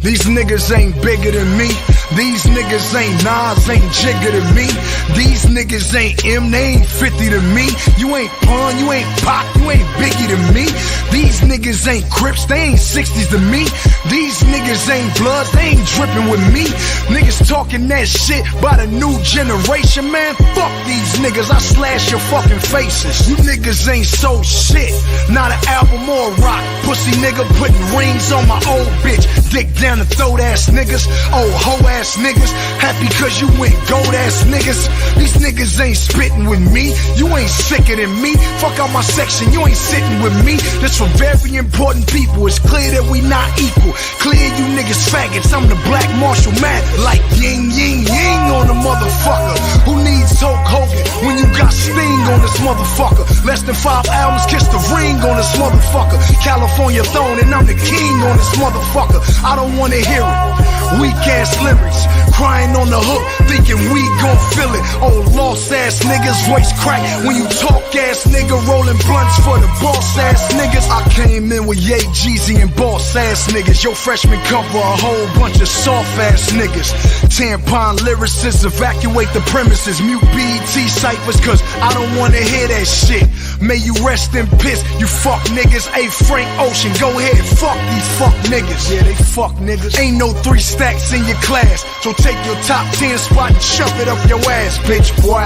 These niggas ain't bigger than me. These niggas ain't Nas, ain't Jigger than me. These niggas ain't M, they ain't 50 to me. You ain't Pun, you ain't Pac, you ain't Biggie to me. These niggas ain't Crips, they ain't 60s to me. These niggas ain't Bloods, they ain't dripping with me. Niggas talking that shit by the new generation, man. Fuck these niggas, I slash your fucking faces. You niggas ain't so shit, not an album or a rock. Pussy nigga putting rings on my old bitch. Dick down the throat ass niggas, old hoe ass niggas. Happy cause you went gold ass niggas. These niggas ain't spitting with me, you ain't sicker than me. Fuck out my section, you ain't sitting with me. This for very important people, it's clear that we not equal. Clear you niggas faggots, I'm the Black Marshall man. Like yin yin yin on a motherfucker. Who needs Hulk Hogan when you got Sting on this motherfucker? Less than 5 albums, kiss the ring on this motherfucker. California throne and I'm the king on this motherfucker. I don't wanna hear it. Weak ass lyrics, crying on the hook, thinking we gon' feel it. Old lost ass niggas, voice crack when you talk ass nigga, rolling blunts for the boss ass niggas. I came in with Ye, Jeezy and boss ass niggas. Your freshman come for a whole bunch of soft ass niggas. Tampon lyricists evacuate the premises. Mute BET ciphers cause I don't wanna hear that shit. May you rest in piss, you fuck niggas. Hey Frank Ocean, go ahead, fuck these fuck niggas. Yeah, they fuck niggas. Ain't no 3 stacks in your class, so take your top 10 spot and shove it up your ass, bitch, boy.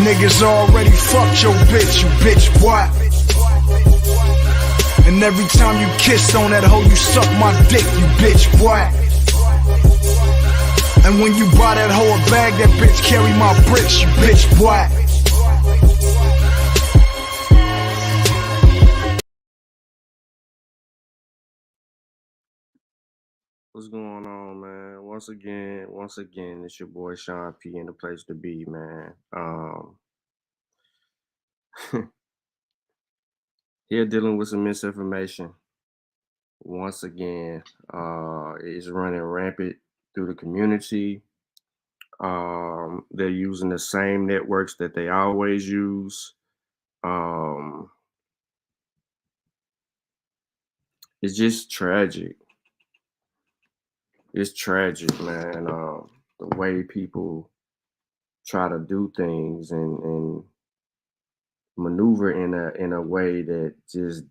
Niggas already fucked your bitch, you bitch, boy. And every time you kiss on that hoe, you suck my dick, you bitch, boy. And when you buy that hoe a bag, that bitch carry my bricks, you bitch, boy. What's going on, man? Once again, it's your boy Sean P in the place to be, man. Here dealing with some misinformation. Once again, it's running rampant through the community. They're using the same networks that they always use. It's just tragic. It's tragic, man. The way people try to do things and maneuver in a way that just,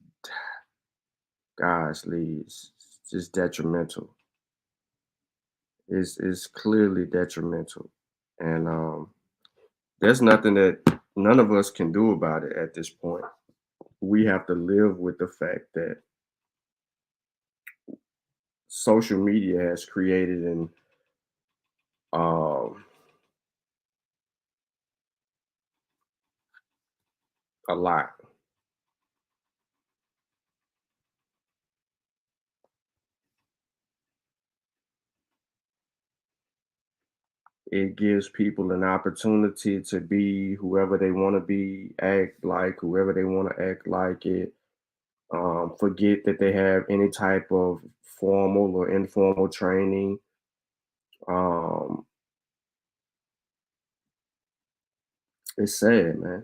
gosh, leads just detrimental. It's clearly detrimental, and there's nothing that none of us can do about it at this point. We have to live with the fact that social media has created um, a lot. It gives people an opportunity to be whoever they want to be, act like whoever they want to act like it. Forget that they have any type of formal or informal training. Um, it's sad, man.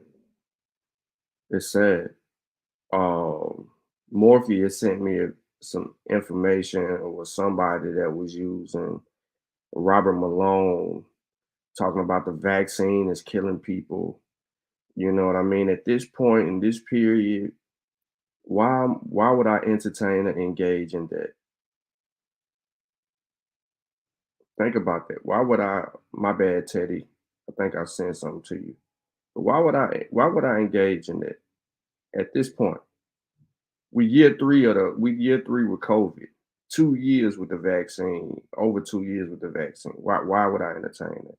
It's sad. Morpheus sent me some information with somebody that was using Robert Malone talking about the vaccine is killing people. You know what I mean? At this point in this period, why would I entertain or engage in that? Think about that. Why would I? My bad, Teddy. I think I sent something to you. But why would I engage in that at this point? We year 3 with COVID. 2 years with the vaccine, over 2 years with the vaccine. Why would I entertain it?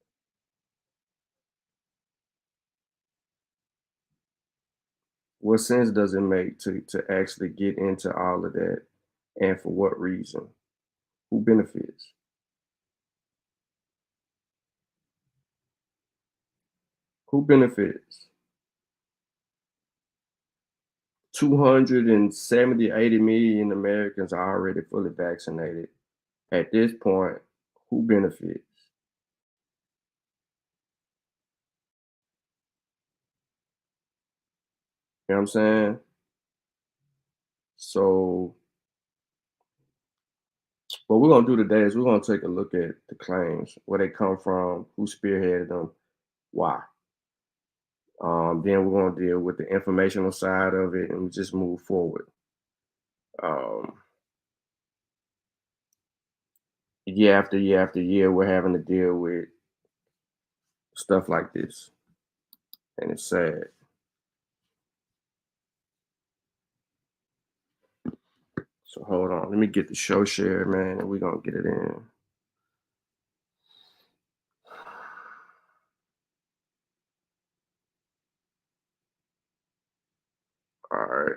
What sense does it make to actually get into all of that, and for what reason? Who benefits? Who benefits? 270, 80 million Americans are already fully vaccinated. At this point, who benefits? You know what I'm saying? So what we're gonna do today is we're gonna take a look at the claims, where they come from, who spearheaded them, why. Then we're gonna deal with the informational side of it and just move forward. Um, Year after year after year, we're having to deal with stuff like this, and it's sad. So hold on, let me get the show share, man, and we're gonna get it in. All right.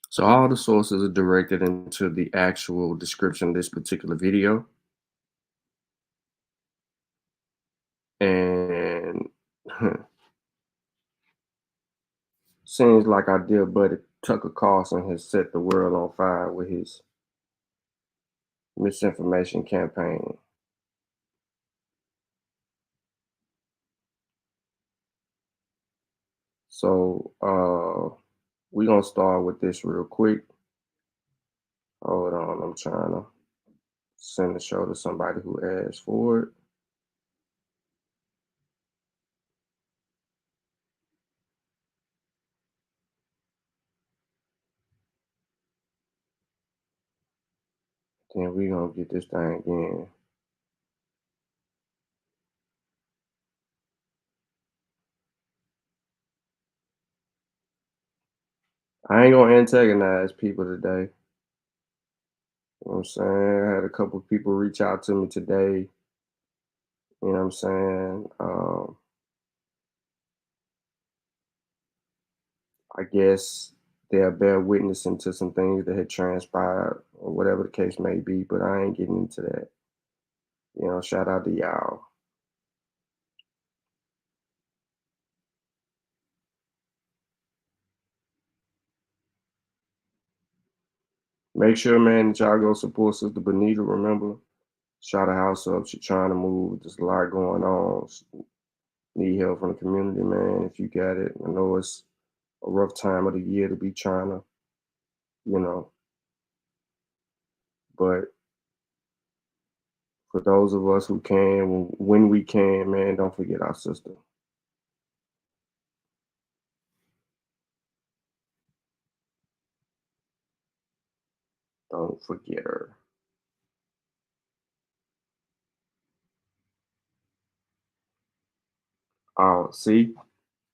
So all the sources are directed into the actual description of this particular video. And seems like our dear buddy Tucker Carlson has set the world on fire with his misinformation campaign. So we're gonna start with this real quick. Hold on, I'm trying to send the show to somebody who asked for it. Then we're gonna get this thing in. I ain't gonna antagonize people today. You know what I'm saying? I had a couple people reach out to me today. You know what I'm saying? I guess they'll bear witnessing to some things that had transpired or whatever the case may be, but I ain't getting into that. You know, shout out to y'all. Make sure, man, that y'all go support Sister Benita. Remember, shout her house up. She trying to move. There's a lot going on. She need help from the community, man. If you got it, I know it's a rough time of the year to be trying to, you know, but for those of us who can, when we can, man, don't forget our sister. Don't forget her. Oh, see,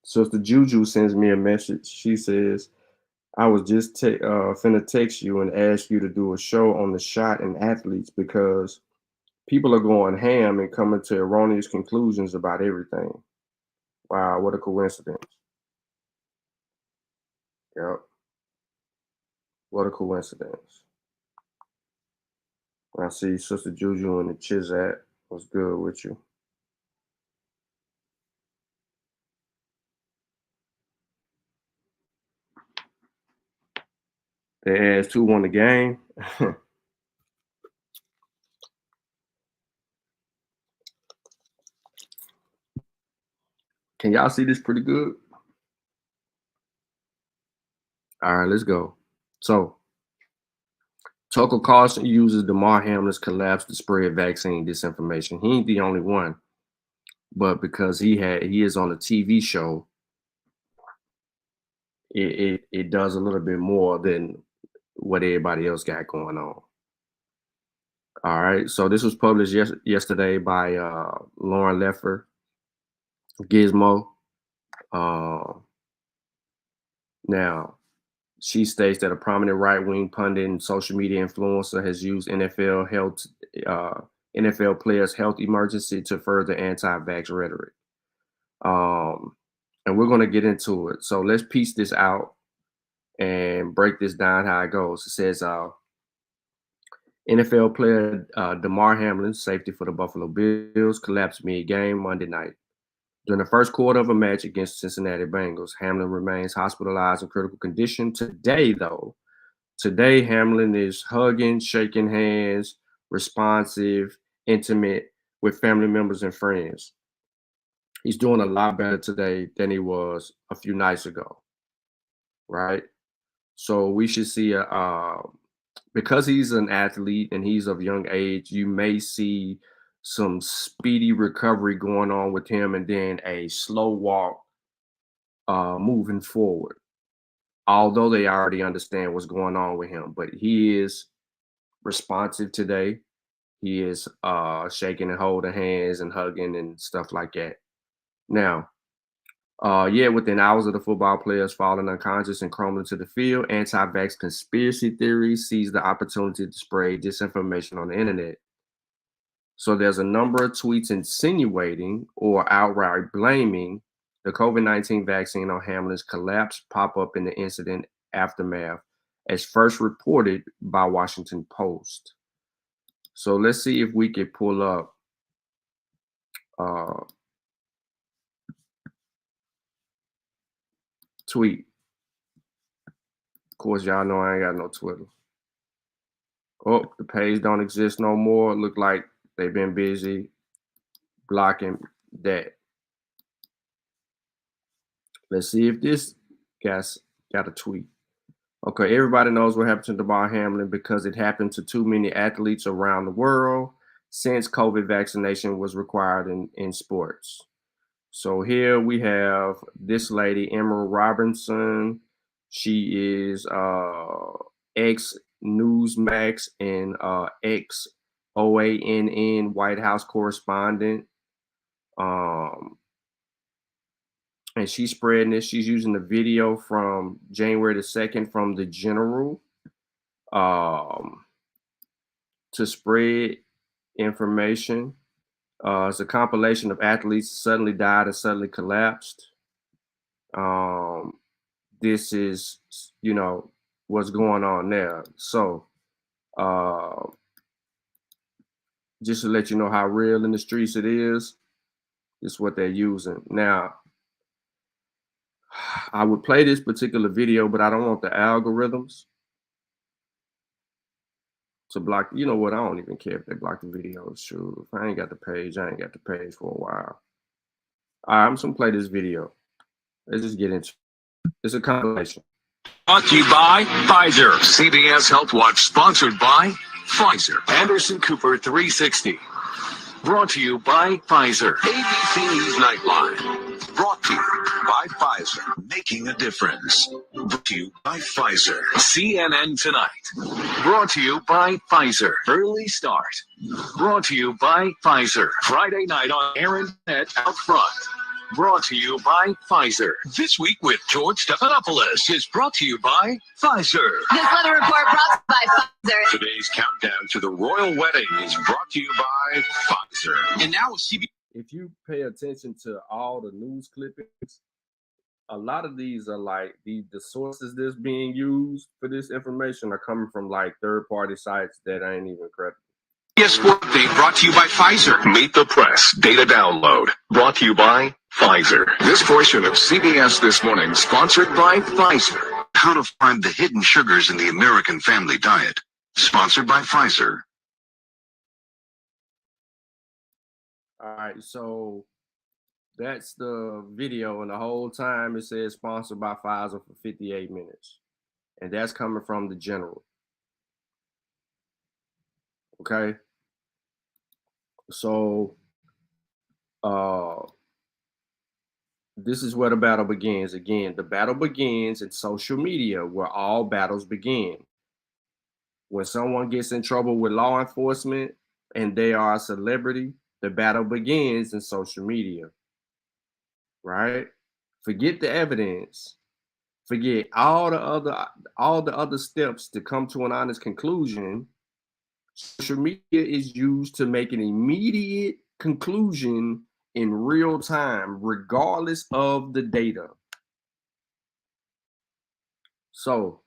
Sister Juju sends me a message. She says, I was just finna text you and ask you to do a show on the shot and athletes because people are going ham and coming to erroneous conclusions about everything. Wow, what a coincidence. Yep, what a coincidence. I see Sister Juju in the Chizat. What's good with you? They asked who won the game. Can y'all see this pretty good? All right, let's go. So, Tucker Carlson uses Demar Hamlin's collapse to spread vaccine disinformation. He ain't the only one, but because he is on a TV show, it does a little bit more than what everybody else got going on. All right, so this was published yesterday by Lauren Leffer, Gizmo. Uh, Now, she states that a prominent right-wing pundit and social media influencer has used uh, NFL players' health emergency to further anti-vax rhetoric. Um, and we're going to get into it. So let's piece this out and break this down how it goes. It says NFL player Damar Hamlin, safety for the Buffalo Bills, collapsed mid-game Monday night. During the first quarter of a match against Cincinnati Bengals, Hamlin remains hospitalized in critical condition. Today Hamlin is hugging, shaking hands, responsive, intimate with family members and friends. He's doing a lot better today than he was a few nights ago, right? So we should see because he's an athlete and he's of young age, you may see some speedy recovery going on with him and then a slow walk moving forward. Although they already understand what's going on with him, but he is responsive today. He is shaking and holding hands and hugging and stuff like that. Now, within hours of the football players falling unconscious and crumbling to the field, anti-vax conspiracy theories seize the opportunity to spread disinformation on the internet. So there's a number of tweets insinuating or outright blaming the COVID-19 vaccine on Hamlin's collapse pop up in the incident aftermath, as first reported by Washington Post. So let's see if we could pull up tweet. Of course, y'all know I ain't got no Twitter. Oh, the page don't exist no more. Look like they've been busy blocking that. Let's see if this guy's got a tweet. Okay, everybody knows what happened to Demar Hamlin because it happened to too many athletes around the world since COVID vaccination was required in sports. So here we have this lady, Emerald Robinson. She is ex Newsmax and ex OANN White House correspondent. And she's spreading this. She's using the video from January the 2nd from the General to spread information. It's a compilation of athletes suddenly died and suddenly collapsed. This is, what's going on there. So just to let you know how real in the streets it is, this is what they're using. Now, I would play this particular video, but I don't want the algorithms to block. You know what? I don't even care if they block the videos. Sure. If I ain't got the page, I ain't got the page for a while. All right, I'm just going to play this video. Let's just get into it. It's a compilation. Brought to you by Pfizer. CBS Health Watch sponsored by Pfizer. Anderson Cooper 360. Brought to you by Pfizer. ABC News Nightline. Brought to you by Pfizer. Making a difference. Brought to you by Pfizer. CNN Tonight. Brought to you by Pfizer. Early Start. Brought to you by Pfizer. Friday night on Aaron Net Out Front. Brought to you by Pfizer. This Week with George Stephanopoulos is brought to you by Pfizer. This weather report brought to you by Pfizer. Today's countdown to the royal wedding is brought to you by Pfizer. And now CBS. If you pay attention to all the news clippings, a lot of these are like the sources that's being used for this information are coming from like third-party sites that ain't even credible. CBS Sport Update brought to you by Pfizer. Meet the Press Data Download brought to you by Pfizer. This portion of CBS This Morning sponsored by Pfizer. How to find the hidden sugars in the American family diet. Sponsored by Pfizer. All right, so that's the video, and the whole time it says sponsored by Pfizer for 58 minutes. And that's coming from the General. Okay. So this is where the battle begins. Again, the battle begins in social media, where all battles begin. When someone gets in trouble with law enforcement and they are a celebrity, the battle begins in social media, right? Forget the evidence. Forget all the other steps to come to an honest conclusion. Social media is used to make an immediate conclusion in real time, regardless of the data. So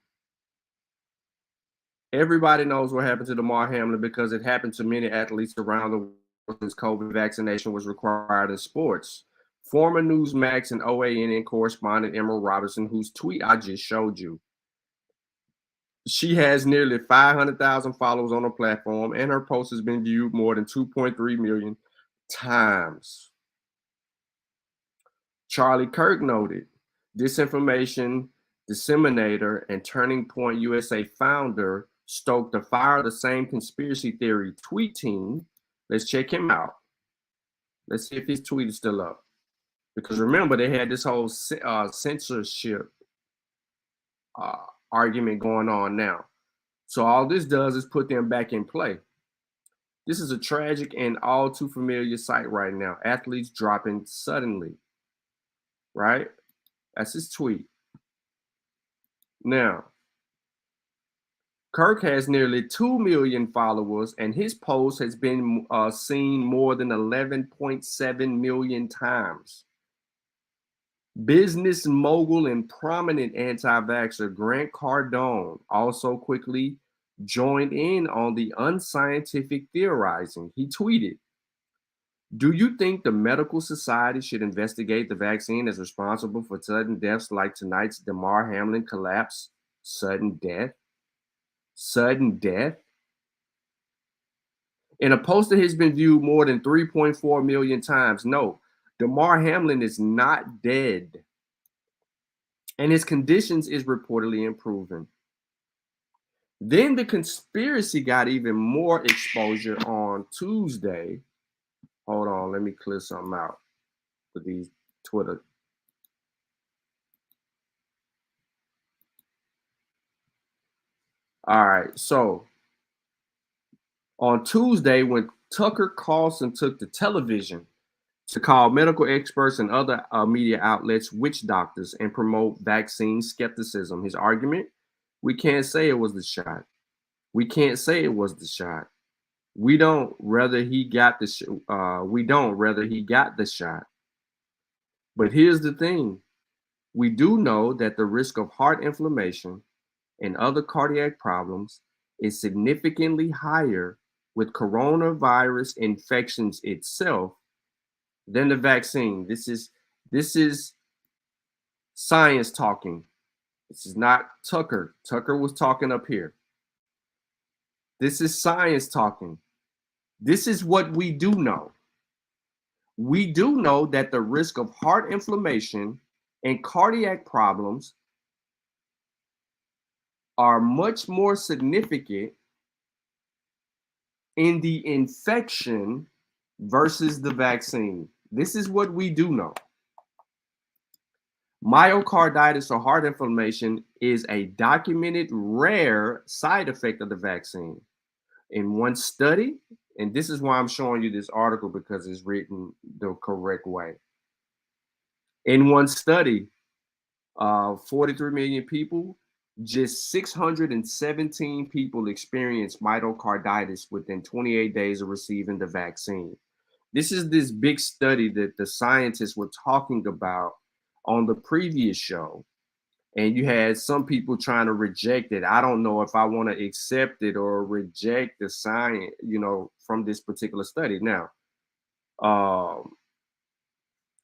everybody knows what happened to Demar Hamlin because it happened to many athletes around the world since COVID vaccination was required in sports. Former Newsmax and OANN correspondent Emerald Robinson, whose tweet I just showed you. She has nearly 500,000 followers on her platform, and her post has been viewed more than 2.3 million times. Charlie Kirk noted, disinformation disseminator and Turning Point USA founder stoked the fire of the same conspiracy theory tweet team. Let's check him out. Let's see if his tweet is still up. Because remember, they had this whole censorship argument going on now. So all this does is put them back in play. This is a tragic and all too familiar sight right now. Athletes dropping suddenly, right? That's his tweet. Now, Kirk has nearly 2 million followers, and his post has been seen more than 11.7 million times. Business mogul and prominent anti-vaxxer Grant Cardone also quickly joined in on the unscientific theorizing. He tweeted, "Do you think the medical society should investigate the vaccine as responsible for sudden deaths like tonight's Demar Hamlin collapse? Sudden death? Sudden death?" In a post that has been viewed more than 3.4 million times, no, Damar Hamlin is not dead, and his conditions is reportedly improving. Then the conspiracy got even more exposure on Tuesday. Hold on, let me clear something out with these Twitter. All right, so on Tuesday, when Tucker Carlson took to television to call medical experts and other media outlets witch doctors and promote vaccine skepticism, his argument, we can't say it was the shot. We can't say it was the shot. We don't whether he got the shot. But here's the thing. We do know that the risk of heart inflammation and other cardiac problems is significantly higher with coronavirus infections itself than the vaccine. This is science talking. This is not Tucker. Tucker was talking up here. This is science talking. This is what we do know. We do know that the risk of heart inflammation and cardiac problems are much more significant in the infection versus the vaccine. This is what we do know. Myocarditis or heart inflammation is a documented rare side effect of the vaccine. In one study, and this is why I'm showing you this article because it's written the correct way. In one study, 43 million people, just 617 people experienced myocarditis within 28 days of receiving the vaccine. This is this big study that the scientists were talking about on the previous show. And you had some people trying to reject it. I don't know if I want to accept it or reject the science, from this particular study. Now,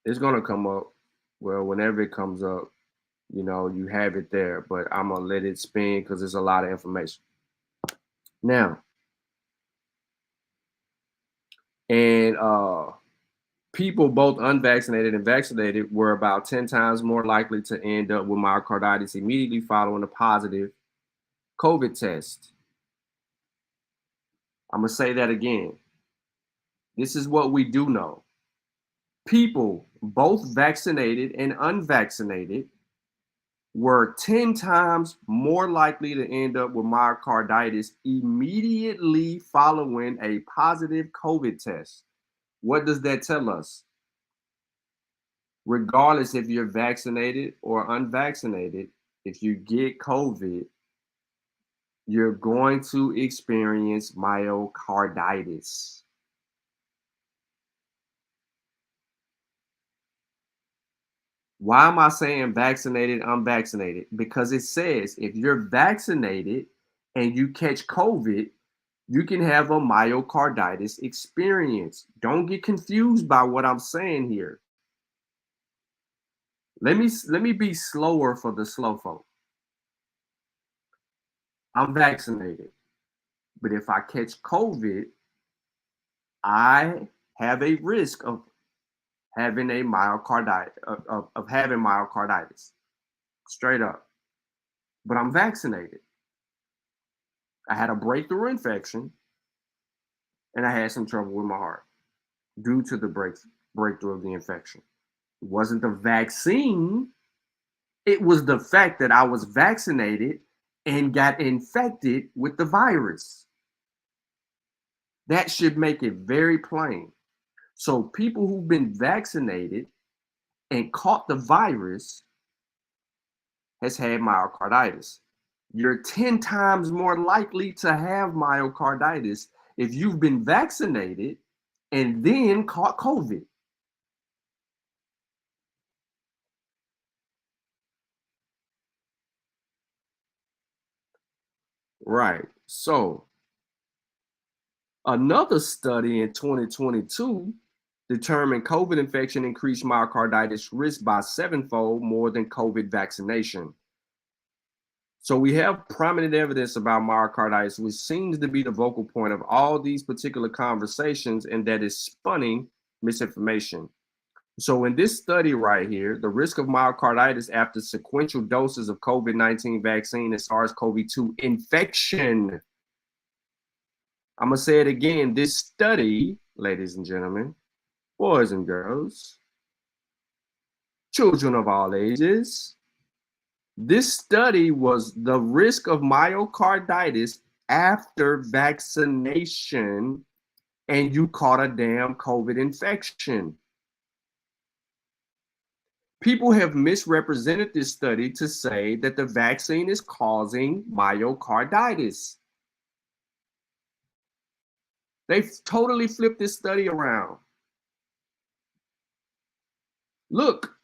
it's going to come up. Well, whenever it comes up, you have it there. But I'm going to let it spin because there's a lot of information. Now, and people both unvaccinated and vaccinated were about 10 times more likely to end up with myocarditis immediately following a positive COVID test. I'm going to say that again. This is what we do know. People, both vaccinated and unvaccinated, were 10 times more likely to end up with myocarditis immediately following a positive COVID test. What does that tell us? Regardless if you're vaccinated or unvaccinated, if you get COVID, you're going to experience myocarditis. Why am I saying vaccinated, unvaccinated? Because it says if you're vaccinated and you catch COVID, you can have a myocarditis experience. Don't get confused by what I'm saying here. Let me be slower for the slow folk. I'm vaccinated, but if I catch COVID, I have a risk of having a myocarditis, of having myocarditis, straight up. But I'm vaccinated. I had a breakthrough infection, and I had some trouble with my heart due to the breakthrough of the infection. It wasn't the vaccine. It was the fact that I was vaccinated and got infected with the virus. That should make it very plain. So people who've been vaccinated and caught the virus has had myocarditis. You're 10 times more likely to have myocarditis if you've been vaccinated and then caught COVID. Right. So another study in 2022 determined COVID infection increased myocarditis risk by 7-fold more than COVID vaccination. So we have prominent evidence about myocarditis, which seems to be the vocal point of all these particular conversations, and that is spunning misinformation. So in this study right here, the risk of myocarditis after sequential doses of COVID-19 vaccine and SARS-CoV-2 infection. I'm going to say it again. This study, ladies and gentlemen, boys and girls, children of all ages, this study was the risk of myocarditis after vaccination and you caught a damn COVID infection. People have misrepresented this study to say that the vaccine is causing myocarditis. They've totally flipped this study around. Look,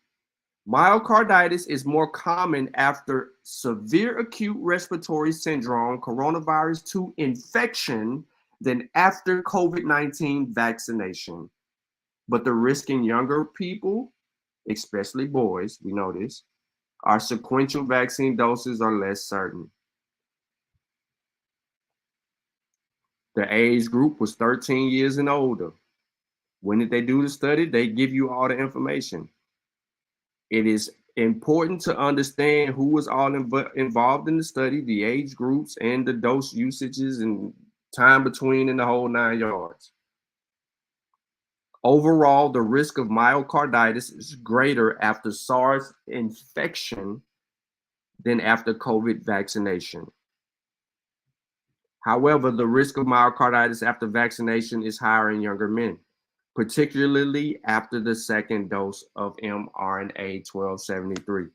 myocarditis is more common after severe acute respiratory syndrome, coronavirus 2 infection than after COVID-19 vaccination. But the risk in younger people, especially boys, we know this, our sequential vaccine doses are less certain. The age group was 13 years and older. When did they do the study? They give you all the information. It is important to understand who was all involved in the study, the age groups, and the dose usages and time between and the whole 9 yards. Overall, the risk of myocarditis is greater after SARS infection than after COVID vaccination. However, the risk of myocarditis after vaccination is higher in younger men, particularly after the second dose of mRNA 1273.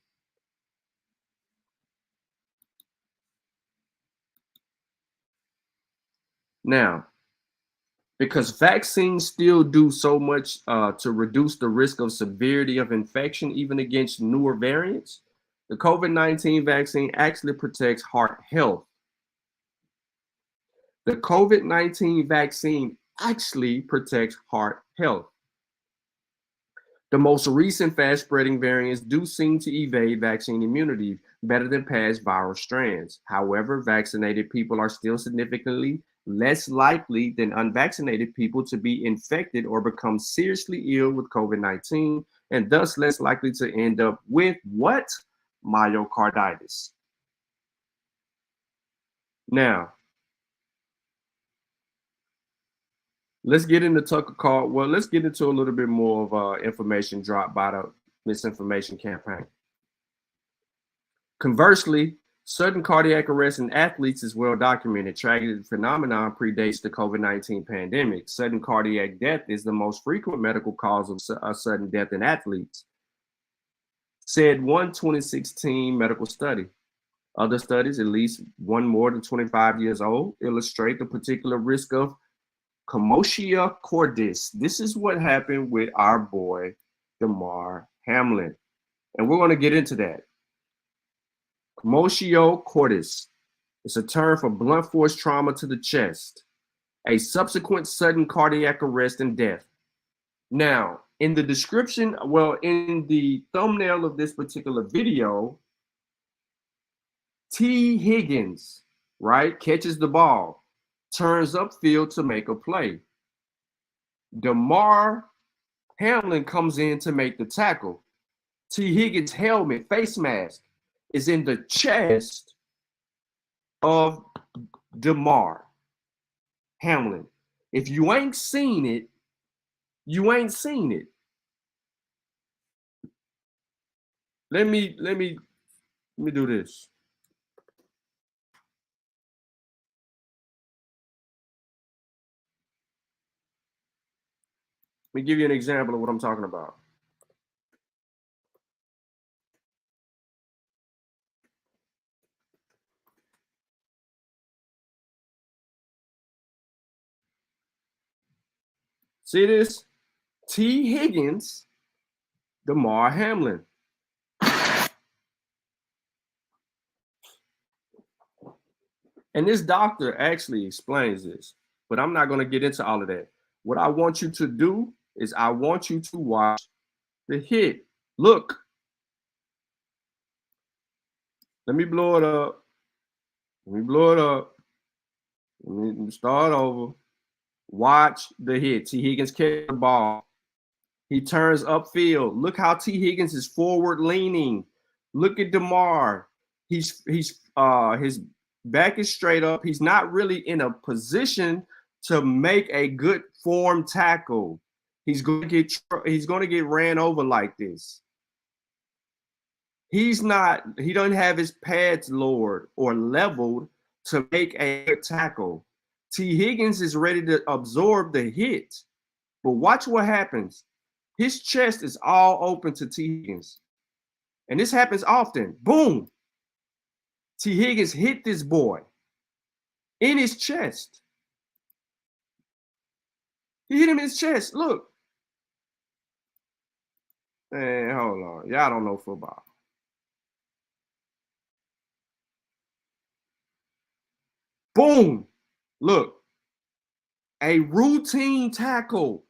Now, because vaccines still do so much to reduce the risk of severity of infection, even against newer variants, the COVID-19 vaccine actually protects heart health. The COVID-19 vaccine actually protects heart health. The most recent fast-spreading variants do seem to evade vaccine immunity better than past viral strands. However, vaccinated people are still significantly less likely than unvaccinated people to be infected or become seriously ill with COVID-19, and thus less likely to end up with what? Myocarditis. Now, let's get into Tucker Carlson. Well, let's get into a little bit more of information dropped by the misinformation campaign. Conversely, sudden cardiac arrest in athletes is well documented. Tragic phenomenon predates the COVID-19 pandemic. Sudden cardiac death is the most frequent medical cause of sudden death in athletes, said one 2016 medical study. Other studies, at least one more than 25 years old, illustrate the particular risk of commotio cordis. This is what happened with our boy, Demar Hamlin. And we're going to get into that. Commotio cordis is a term for blunt force trauma to the chest, a subsequent sudden cardiac arrest and death. Now, in the description, well, in the thumbnail of this particular video, T. Higgins, right, catches the ball, turns upfield to make a play. Demar Hamlin comes in to make the tackle. T. Higgins' helmet, face mask, is in the chest of Demar Hamlin. If you ain't seen it, you ain't seen it. Let me do this. Let me give you an example of what I'm talking about. See this? T. Higgins, Damar Hamlin. And this doctor actually explains this, but I'm not going to get into all of that. What I want you to do is I want you to watch the hit. Look. Let me blow it up. Let me blow it up. Let me start over. Watch the hit. T. Higgins catches the ball. He turns upfield. Look how T. Higgins is forward leaning. Look at Damar. His back is straight up. He's not really in a position to make a good form tackle. He's going to get ran over like this. He doesn't have his pads lowered or leveled to make a good tackle. T. Higgins is ready to absorb the hit. But watch what happens. His chest is all open to T. Higgins. And this happens often. Boom. T. Higgins hit this boy in his chest. He hit him in his chest. Look. Man, hold on. Y'all don't know football. Boom. Look. A routine tackle.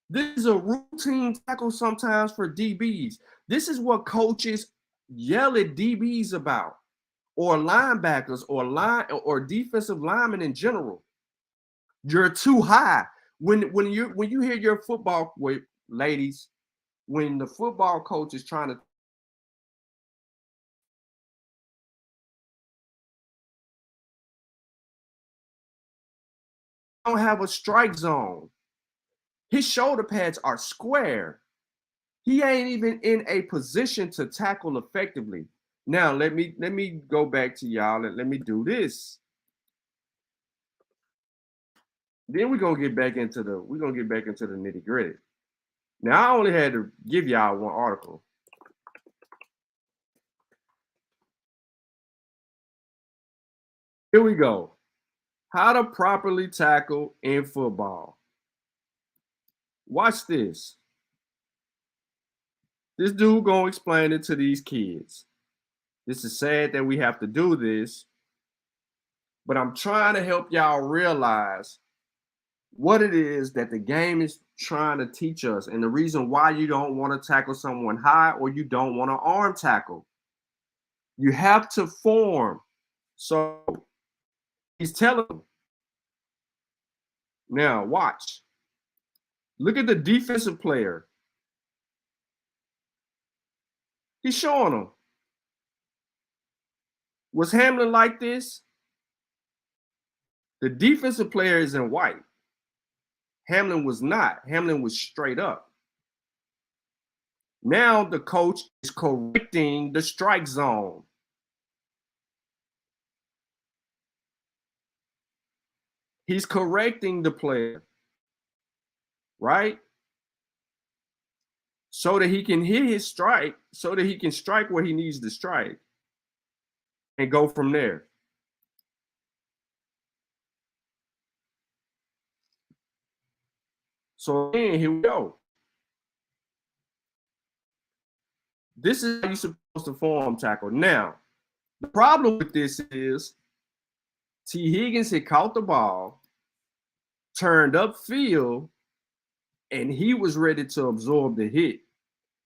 This is a routine tackle sometimes for DBs. This is what coaches yell at DBs about, or linebackers, or defensive linemen in general. You're too high. When you hear your football ladies, when the football coach is trying to don't have a strike zone. His shoulder pads are square. He ain't even in a position to tackle effectively. Now let me go back to y'all and let me do this. Then we're gonna get back into the nitty gritty. Now I only had to give y'all one article. Here we go. How to properly tackle in football. Watch this. This dude gonna explain it to these kids. This is sad that we have to do this, but I'm trying to help y'all realize what it is that the game is trying to teach us, and the reason why you don't want to tackle someone high or you don't want to arm tackle. You have to form. So he's telling them. Now watch. Look at the defensive player. He's showing them. Was Hamlin like this? The defensive player is in white. Hamlin was not. Hamlin was straight up. Now the coach is correcting the strike zone. He's correcting the player, right? So that he can hit his strike, so that he can strike where he needs to strike and go from there. So then here we go. This is how you're supposed to form tackle. Now, the problem with this is T. Higgins had caught the ball, turned upfield, and he was ready to absorb the hit.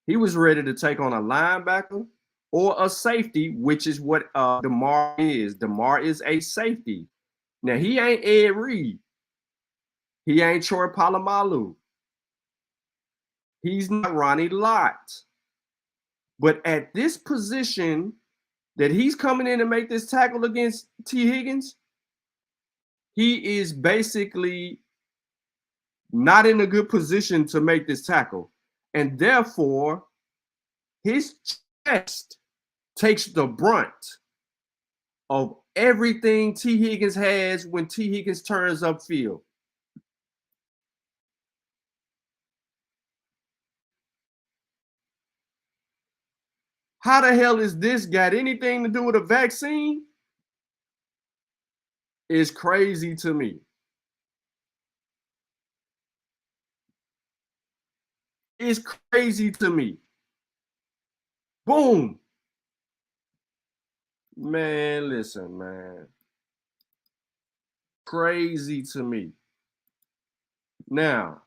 He was ready to take on a linebacker or a safety, which is what Damar is. Damar is a safety. Now, he ain't Ed Reed. He ain't Troy Polamalu. He's not Ronnie Lott. But at this position that he's coming in to make this tackle against T. Higgins, he is basically not in a good position to make this tackle. And therefore, his chest takes the brunt of everything T. Higgins has when T. Higgins turns upfield. How the hell is this got anything to do with a vaccine? It's crazy to me. It's crazy to me. Boom. Man, listen, man. Crazy to me. Now,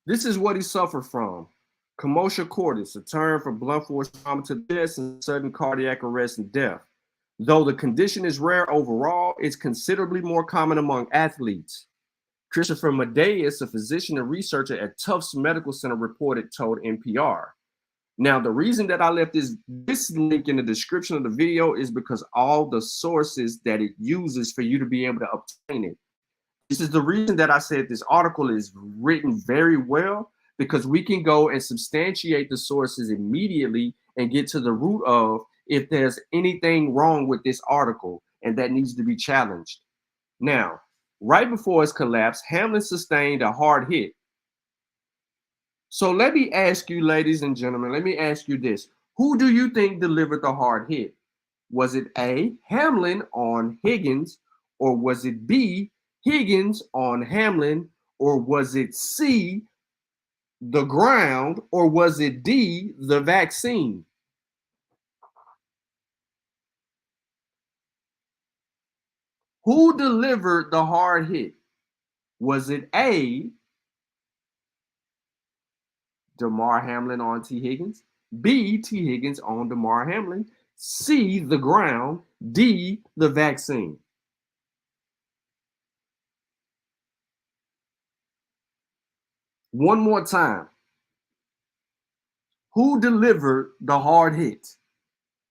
this is what he suffered from. Commotio cordis, a term for blunt force trauma to the chest and sudden cardiac arrest and death. Though the condition is rare overall, it's considerably more common among athletes. Christopher Madeus, a physician and researcher at Tufts Medical Center, told NPR. Now, the reason that I left this link in the description of the video is because all the sources that it uses for you to be able to obtain it. This is the reason that I said this article is written very well, because we can go and substantiate the sources immediately and get to the root of if there's anything wrong with this article and that needs to be challenged. Now, right before his collapse, Hamlin sustained a hard hit. So let me ask you, ladies and gentlemen, let me ask you this. Who do you think delivered the hard hit? Was it A, Hamlin on Higgins, or was it B, Higgins on Hamlin, or was it C, the ground, or was it D, the vaccine? Who delivered the hard hit? Was it A, Damar Hamlin on T. Higgins, B, T. Higgins on Damar Hamlin, C, the ground, D, the vaccine? One more time. Who delivered the hard hit?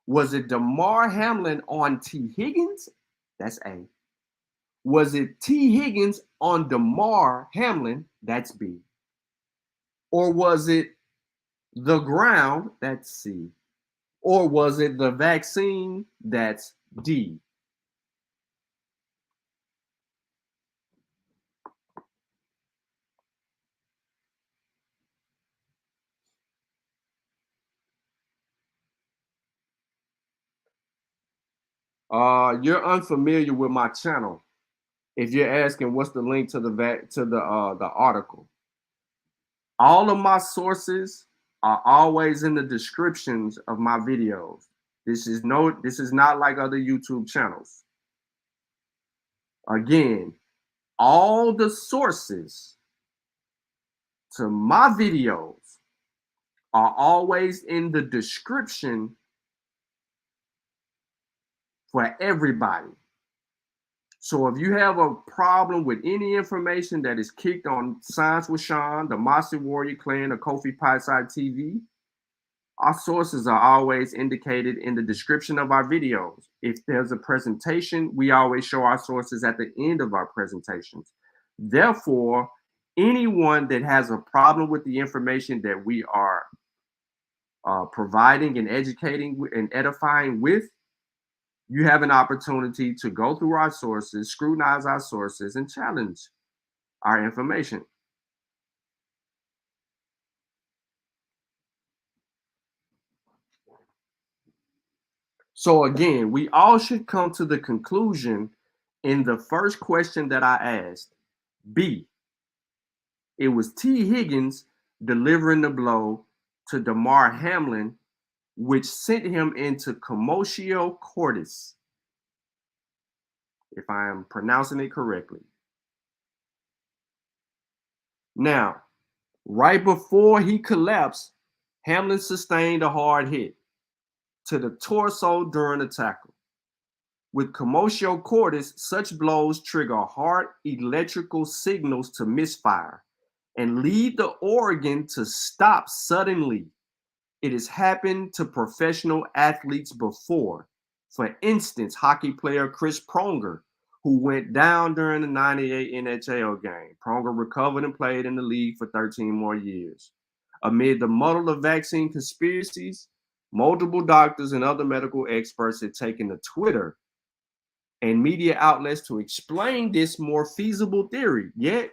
Was it Damar Hamlin on T. Higgins? That's A. Was it T. Higgins on Damar Hamlin? That's B. Or was it the ground? That's C. Or was it the vaccine? That's D. You're unfamiliar with my channel if you're asking what's the link to the article. All of my sources are always in the descriptions of my videos. This is not like other YouTube channels. Again, all the sources to my videos are always in the description for everybody. So if you have a problem with any information that is kicked on Science with Sean, the Mossy Warrior Clan, or Kofi Pieside TV, our sources are always indicated in the description of our videos. If there's a presentation, we always show our sources at the end of our presentations. Therefore, anyone that has a problem with the information that we are providing and educating and edifying with, you have an opportunity to go through our sources, scrutinize our sources, and challenge our information. So again, we all should come to the conclusion in the first question that I asked, B, it was T. Higgins delivering the blow to Damar Hamlin, which sent him into commotio cordis. if I am pronouncing it correctly. Now, right before he collapsed, Hamlin sustained a hard hit to the torso during the tackle. With commotio cordis, such blows trigger heart electrical signals to misfire and lead the organ to stop suddenly. It has happened to professional athletes before. For instance, hockey player Chris Pronger, who went down during the 98 NHL game. Pronger recovered and played in the league for 13 more years. Amid the muddle of vaccine conspiracies, multiple doctors and other medical experts had taken to Twitter and media outlets to explain this more feasible theory. Yet,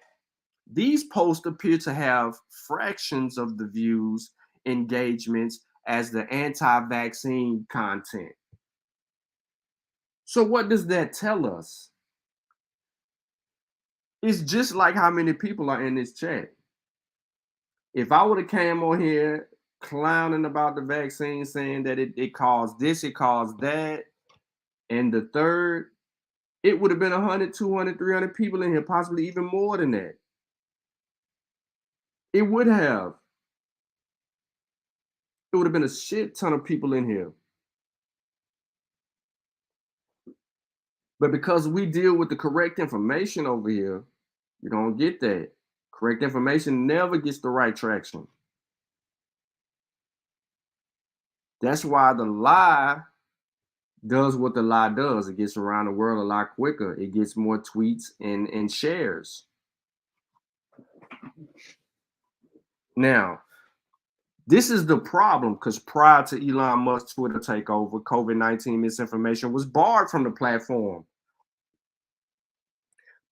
these posts appear to have fractions of the views, engagements as the anti-vaccine content. So what does that tell us? It's just like how many people are in this chat. If I would have came on here clowning about the vaccine, saying that it caused this, it caused that, and the third, it would have been 100, 200, 300 people in here, possibly even more than that. It would have. It would have been a shit ton of people in here. But because we deal with the correct information over here, you don't get that. Correct information never gets the right traction. That's why the lie does what the lie does. It gets around the world a lot quicker. It gets more tweets and shares. Now, this is the problem because prior to Elon Musk's Twitter takeover, COVID-19 misinformation was barred from the platform.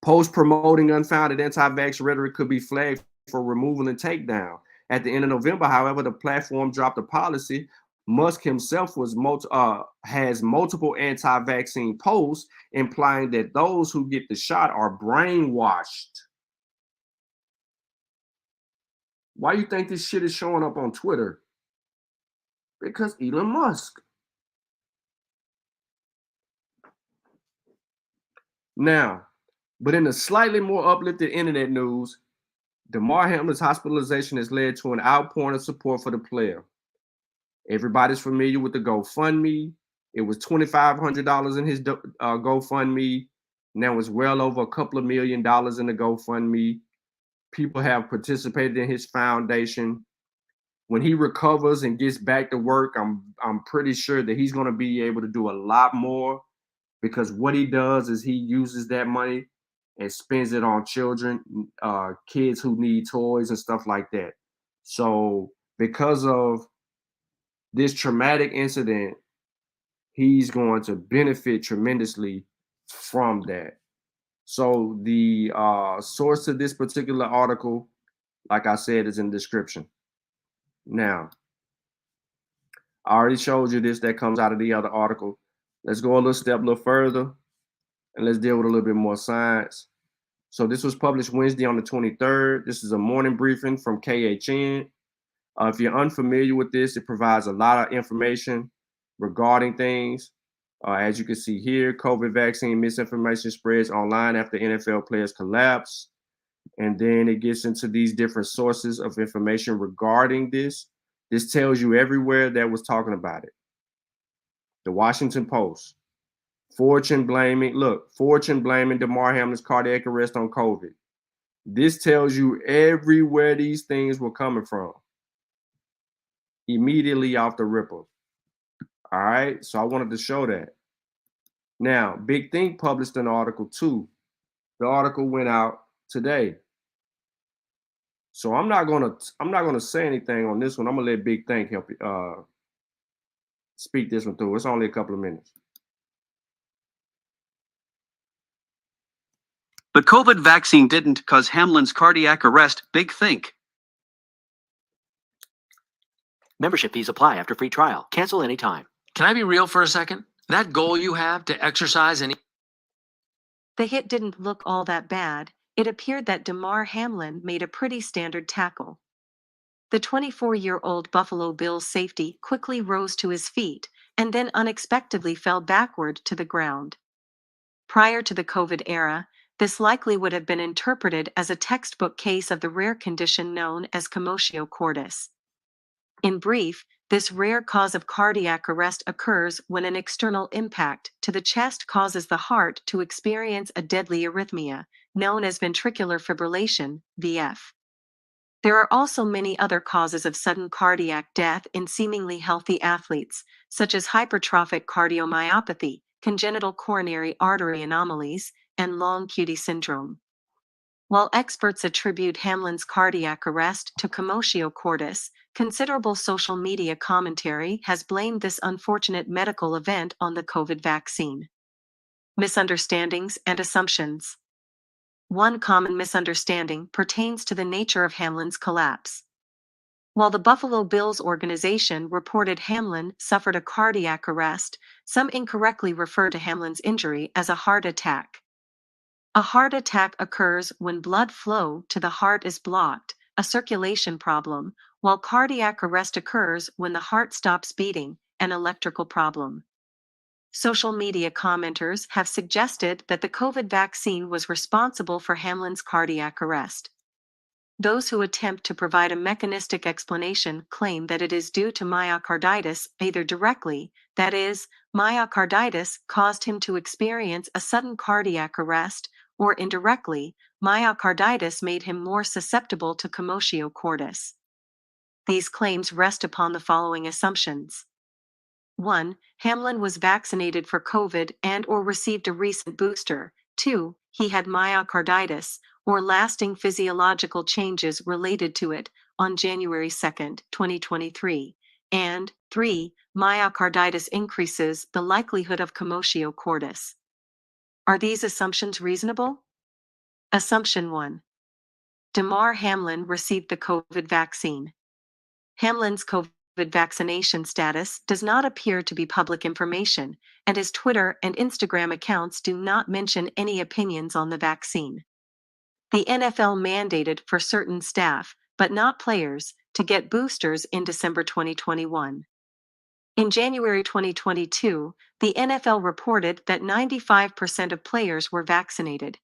Posts promoting unfounded anti-vax rhetoric could be flagged for removal and takedown. At the end of November, however, the platform dropped a policy. Musk himself has multiple anti-vaccine posts implying that those who get the shot are brainwashed. Why do you think this shit is showing up on Twitter? Because Elon Musk. Now, but in a slightly more uplifted internet news, Demar Hamlin's hospitalization has led to an outpouring of support for the player. Everybody's familiar with the GoFundMe. It was $2,500 in his GoFundMe. Now it's well over a couple of $1 million in the GoFundMe. People have participated in his foundation. When he recovers and gets back to work, I'm pretty sure that he's going to be able to do a lot more, because what he does is he uses that money and spends it on children, kids who need toys and stuff like that. So because of this traumatic incident, he's going to benefit tremendously from that. So the source of this particular article, like I said, is in the description. Now, I already showed you this that comes out of the other article. Let's go a little further, and let's deal with a little bit more science. So this was published Wednesday on the 23rd. This is a morning briefing from KHN. If you're unfamiliar with this, it provides a lot of information regarding things. As you can see here, COVID vaccine misinformation spreads online after NFL players collapse. And then it gets into these different sources of information regarding this. This tells you everywhere that was talking about it. The Washington Post. Fortune blaming Damar Hamlin's cardiac arrest on COVID. This tells you everywhere these things were coming from. Immediately off the ripple. All right, so I wanted to show that. Now, Big Think published an article too. The article went out today. So I'm not gonna say anything on this one. I'm gonna let Big Think help you speak this one through. It's only a couple of minutes. The COVID vaccine didn't cause Hamlin's cardiac arrest. Big Think. Membership fees apply after free trial. Cancel anytime. Can I be real for a second? That goal you have to exercise and The hit didn't look all that bad. It appeared that Demar Hamlin made a pretty standard tackle. The 24-year-old Buffalo Bills safety quickly rose to his feet and then unexpectedly fell backward to the ground. Prior to the COVID era, this likely would have been interpreted as a textbook case of the rare condition known as commotio cordis. In brief, this rare cause of cardiac arrest occurs when an external impact to the chest causes the heart to experience a deadly arrhythmia, known as ventricular fibrillation, VF. There are also many other causes of sudden cardiac death in seemingly healthy athletes, such as hypertrophic cardiomyopathy, congenital coronary artery anomalies, and long QT syndrome. While experts attribute Hamlin's cardiac arrest to commotio cordis, considerable social media commentary has blamed this unfortunate medical event on the COVID vaccine. Misunderstandings and assumptions. One common misunderstanding pertains to the nature of Hamlin's collapse. While the Buffalo Bills organization reported Hamlin suffered a cardiac arrest, some incorrectly refer to Hamlin's injury as a heart attack. A heart attack occurs when blood flow to the heart is blocked, a circulation problem, while cardiac arrest occurs when the heart stops beating, an electrical problem. Social media commenters have suggested that the COVID vaccine was responsible for Hamlin's cardiac arrest. Those who attempt to provide a mechanistic explanation claim that it is due to myocarditis either directly, that is, myocarditis caused him to experience a sudden cardiac arrest, or indirectly, myocarditis made him more susceptible to commotio cordis. These claims rest upon the following assumptions. 1. Hamlin was vaccinated for COVID and/or received a recent booster. 2. He had myocarditis, or lasting physiological changes related to it, on January 2, 2023. And 3. Myocarditis increases the likelihood of commotio cordis. Are these assumptions reasonable? Assumption 1. Damar Hamlin received the COVID vaccine. Hamlin's COVID vaccination status does not appear to be public information, and his Twitter and Instagram accounts do not mention any opinions on the vaccine. The NFL mandated for certain staff, but not players, to get boosters in December 2021. In January 2022, the NFL reported that 95% of players were vaccinated.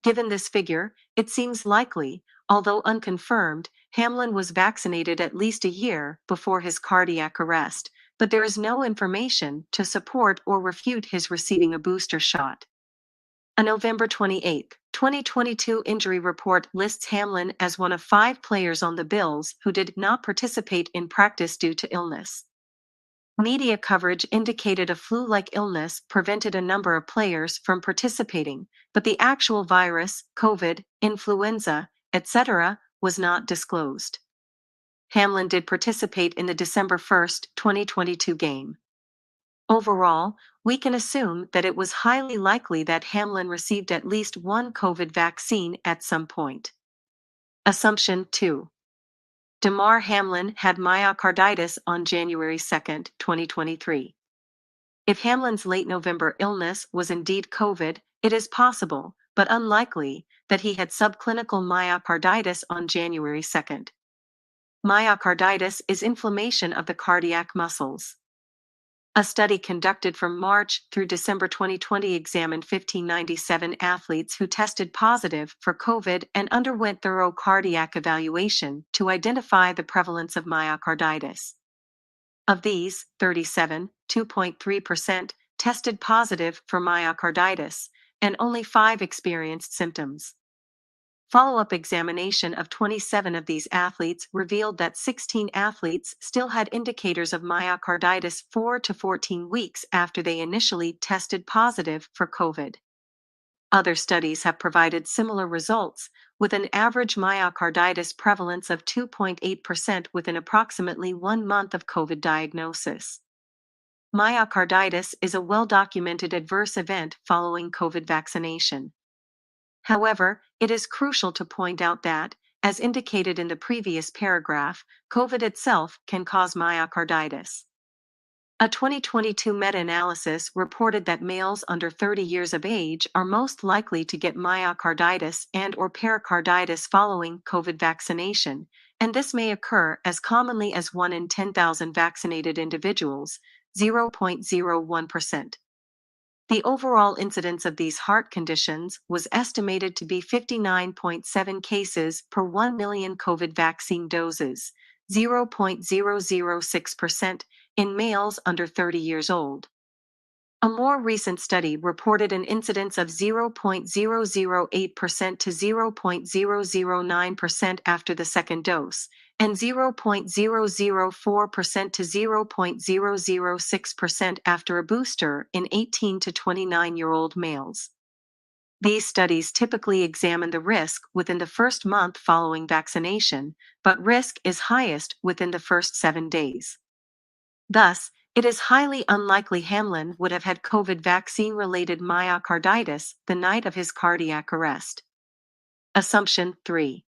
Given this figure, it seems likely, although unconfirmed, Hamlin was vaccinated at least a year before his cardiac arrest, but there is no information to support or refute his receiving a booster shot. A November 28, 2022 injury report lists Hamlin as one of 5 players on the Bills who did not participate in practice due to illness. Media coverage indicated a flu-like illness prevented a number of players from participating, but the actual virus, COVID, influenza, etc., was not disclosed. Hamlin did participate in the December 1, 2022 game. Overall, we can assume that it was highly likely that Hamlin received at least one COVID vaccine at some point. Assumption 2. Demar Hamlin had myocarditis on January 2, 2023. If Hamlin's late November illness was indeed COVID, it is possible, but unlikely, that he had subclinical myocarditis on January 2. Myocarditis is inflammation of the cardiac muscles. A study conducted from March through December 2020 examined 1,597 athletes who tested positive for COVID and underwent thorough cardiac evaluation to identify the prevalence of myocarditis. Of these, 37, 2.3%, tested positive for myocarditis, and only 5 experienced symptoms. Follow-up examination of 27 of these athletes revealed that 16 athletes still had indicators of myocarditis 4 to 14 weeks after they initially tested positive for COVID. Other studies have provided similar results, with an average myocarditis prevalence of 2.8% within approximately 1 month of COVID diagnosis. Myocarditis is a well-documented adverse event following COVID vaccination. However, it is crucial to point out that, as indicated in the previous paragraph, COVID itself can cause myocarditis. A 2022 meta-analysis reported that males under 30 years of age are most likely to get myocarditis and/or pericarditis following COVID vaccination, and this may occur as commonly as 1 in 10,000 vaccinated individuals, 0.01%. The overall incidence of these heart conditions was estimated to be 59.7 cases per 1 million COVID vaccine doses, 0.006% in males under 30 years old. A more recent study reported an incidence of 0.008% to 0.009% after the second dose, and 0.004% to 0.006% after a booster in 18 to 29-year-old males. These studies typically examine the risk within the first month following vaccination, but risk is highest within the first 7 days. Thus, it is highly unlikely Hamlin would have had COVID vaccine-related myocarditis the night of his cardiac arrest. Assumption 3.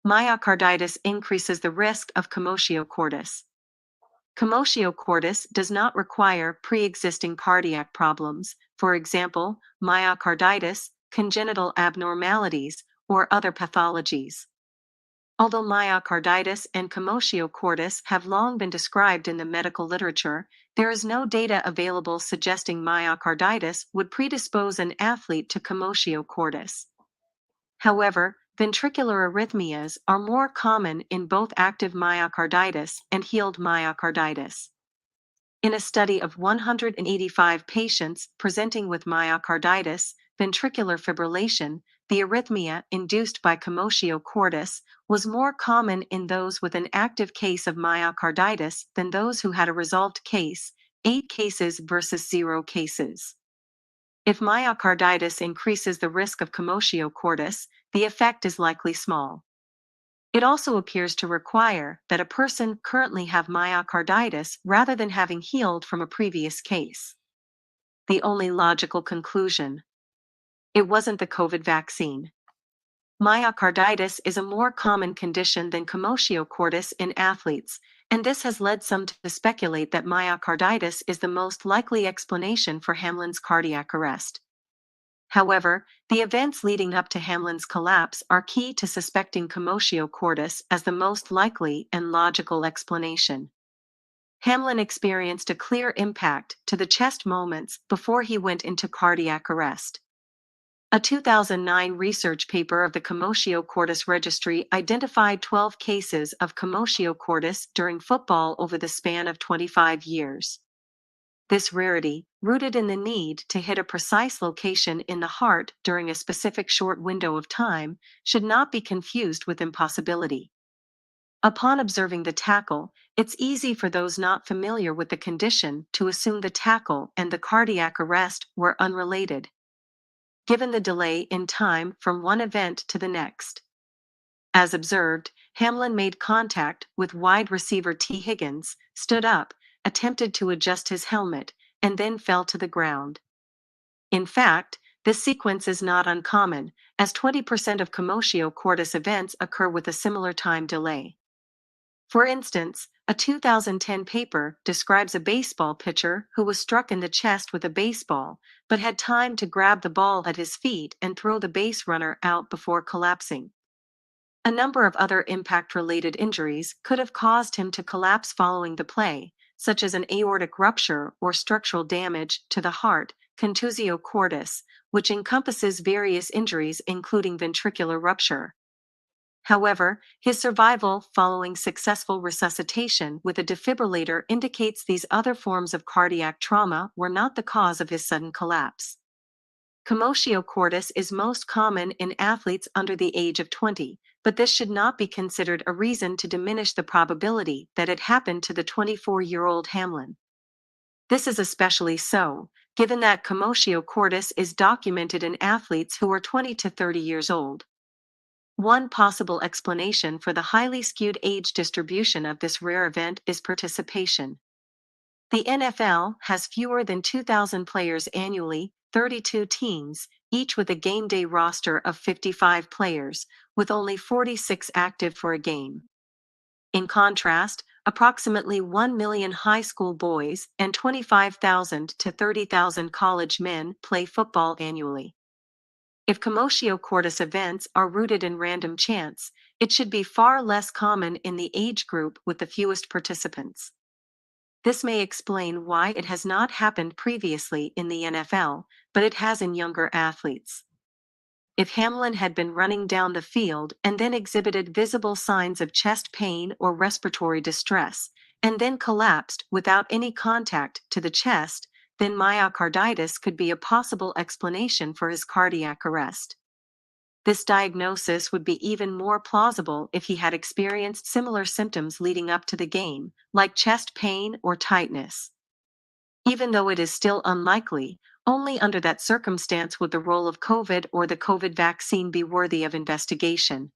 Myocarditis increases the risk of commotio cordis. Commotio cordis does not require pre-existing cardiac problems, for example, myocarditis, congenital abnormalities, or other pathologies. Although myocarditis and commotio cordis have long been described in the medical literature, there is no data available suggesting myocarditis would predispose an athlete to commotio cordis. However, ventricular arrhythmias are more common in both active myocarditis and healed myocarditis. In a study of 185 patients presenting with myocarditis, ventricular fibrillation, the arrhythmia induced by commotio cordis was more common in those with an active case of myocarditis than those who had a resolved case, 8 cases versus 0 cases. If myocarditis increases the risk of commotio cordis, the effect is likely small. It also appears to require that a person currently have myocarditis rather than having healed from a previous case. The only logical conclusion: it wasn't the COVID vaccine. Myocarditis is a more common condition than commotio cordis in athletes, and this has led some to speculate that myocarditis is the most likely explanation for Hamlin's cardiac arrest. However, the events leading up to Hamlin's collapse are key to suspecting commotio cordis as the most likely and logical explanation. Hamlin experienced a clear impact to the chest moments before he went into cardiac arrest. A 2009 research paper of the Commotio Cordis Registry identified 12 cases of commotio cordis during football over the span of 25 years. This rarity, rooted in the need to hit a precise location in the heart during a specific short window of time, should not be confused with impossibility. Upon observing the tackle, it's easy for those not familiar with the condition to assume the tackle and the cardiac arrest were unrelated, given the delay in time from one event to the next. As observed, Hamlin made contact with wide receiver T. Higgins, stood up, attempted to adjust his helmet, and then fell to the ground. In fact, this sequence is not uncommon, as 20% of commotio cordis events occur with a similar time delay. For instance, a 2010 paper describes a baseball pitcher who was struck in the chest with a baseball, but had time to grab the ball at his feet and throw the base runner out before collapsing. A number of other impact-related injuries could have caused him to collapse following the play, such as an aortic rupture or structural damage to the heart, contusio cordis, which encompasses various injuries including ventricular rupture. However, his survival following successful resuscitation with a defibrillator indicates these other forms of cardiac trauma were not the cause of his sudden collapse. Commotio cordis is most common in athletes under the age of 20, but this should not be considered a reason to diminish the probability that it happened to the 24-year-old Hamlin. This is especially so, given that commotio cordis is documented in athletes who are 20 to 30 years old. One possible explanation for the highly skewed age distribution of this rare event is participation. The NFL has fewer than 2,000 players annually, 32 teams, each with a game day roster of 55 players, with only 46 active for a game. In contrast, approximately 1 million high school boys and 25,000 to 30,000 college men play football annually. If commotio cordis events are rooted in random chance, it should be far less common in the age group with the fewest participants. This may explain why it has not happened previously in the NFL, but it has in younger athletes. If Hamlin had been running down the field and then exhibited visible signs of chest pain or respiratory distress, and then collapsed without any contact to the chest, then myocarditis could be a possible explanation for his cardiac arrest. This diagnosis would be even more plausible if he had experienced similar symptoms leading up to the game, like chest pain or tightness. Even though it is still unlikely, only under that circumstance would the role of COVID or the COVID vaccine be worthy of investigation.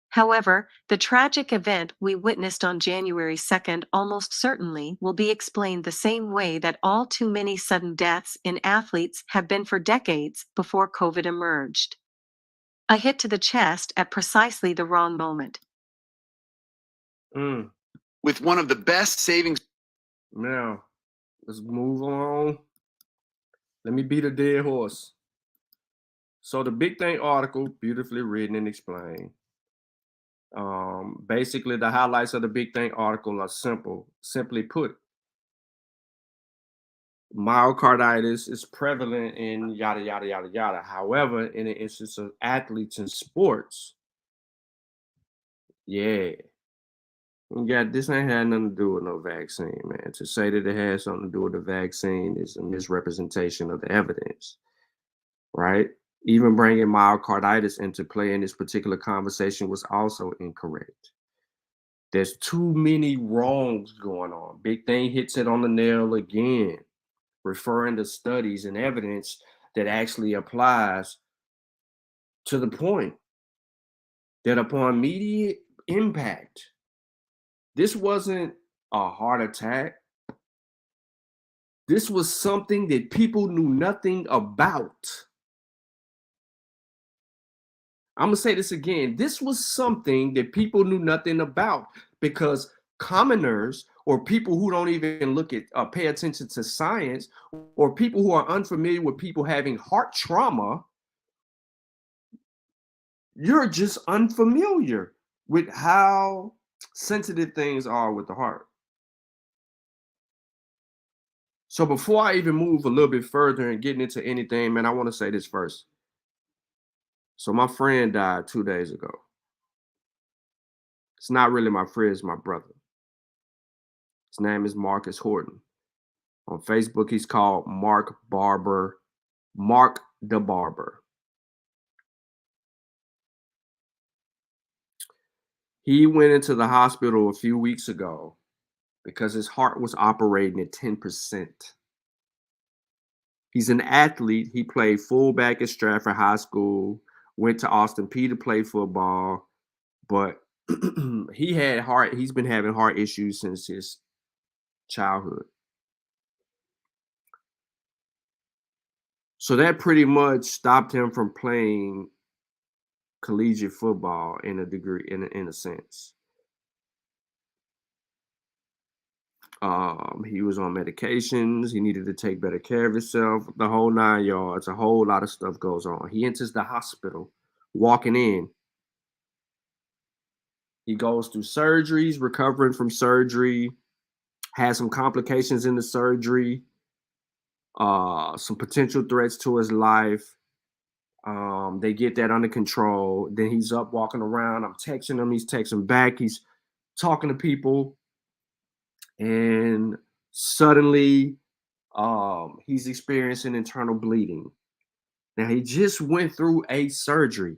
However, the tragic event we witnessed on January 2nd almost certainly will be explained the same way that all too many sudden deaths in athletes have been for decades before COVID emerged. A hit to the chest at precisely the wrong moment. With one of the best savings. Now, let's move on. Let me beat a dead horse. So the Big Thing article, beautifully written and explained. Basically, the highlights of the Big Thing article are simple. Simply put, myocarditis is prevalent in yada, yada, yada, yada. However, in the instance of athletes in sports, this ain't had nothing to do with no vaccine, man. To say that it has something to do with the vaccine is a misrepresentation of the evidence, right? Even bringing myocarditis into play in this particular conversation was also incorrect. There's too many wrongs going on. Big Thing hits it on the nail again, referring to studies and evidence that actually applies to the point that upon immediate impact, this wasn't a heart attack. This was something that people knew nothing about. I'm going to say this again. This was something that people knew nothing about because commoners or people who don't even look at pay attention to science or people who are unfamiliar with people having heart trauma, you're just unfamiliar with how sensitive things are with the heart. So before I even move a little bit further and getting into anything, man, I want to say this first. So my friend died 2 days ago. It's not really my friend, it's my brother. His name is Marcus Horton. On Facebook, he's called Mark the Barber. He went into the hospital a few weeks ago because his heart was operating at 10%. He's an athlete. He played fullback at Stratford High School, went to Austin Peay to play football, but he's been having heart issues since his childhood. So that pretty much stopped him from playing collegiate football in a degree, in a sense. He was on medications. He needed to take better care of himself. The whole 9 yards. A whole lot of stuff goes on. He enters the hospital, walking in. He goes through surgeries, recovering from surgery, has some complications in the surgery, some potential threats to his life. They get that under control. Then he's up walking around. I'm texting him. He's texting back. He's talking to people. And suddenly he's experiencing internal bleeding. Now, he just went through a surgery.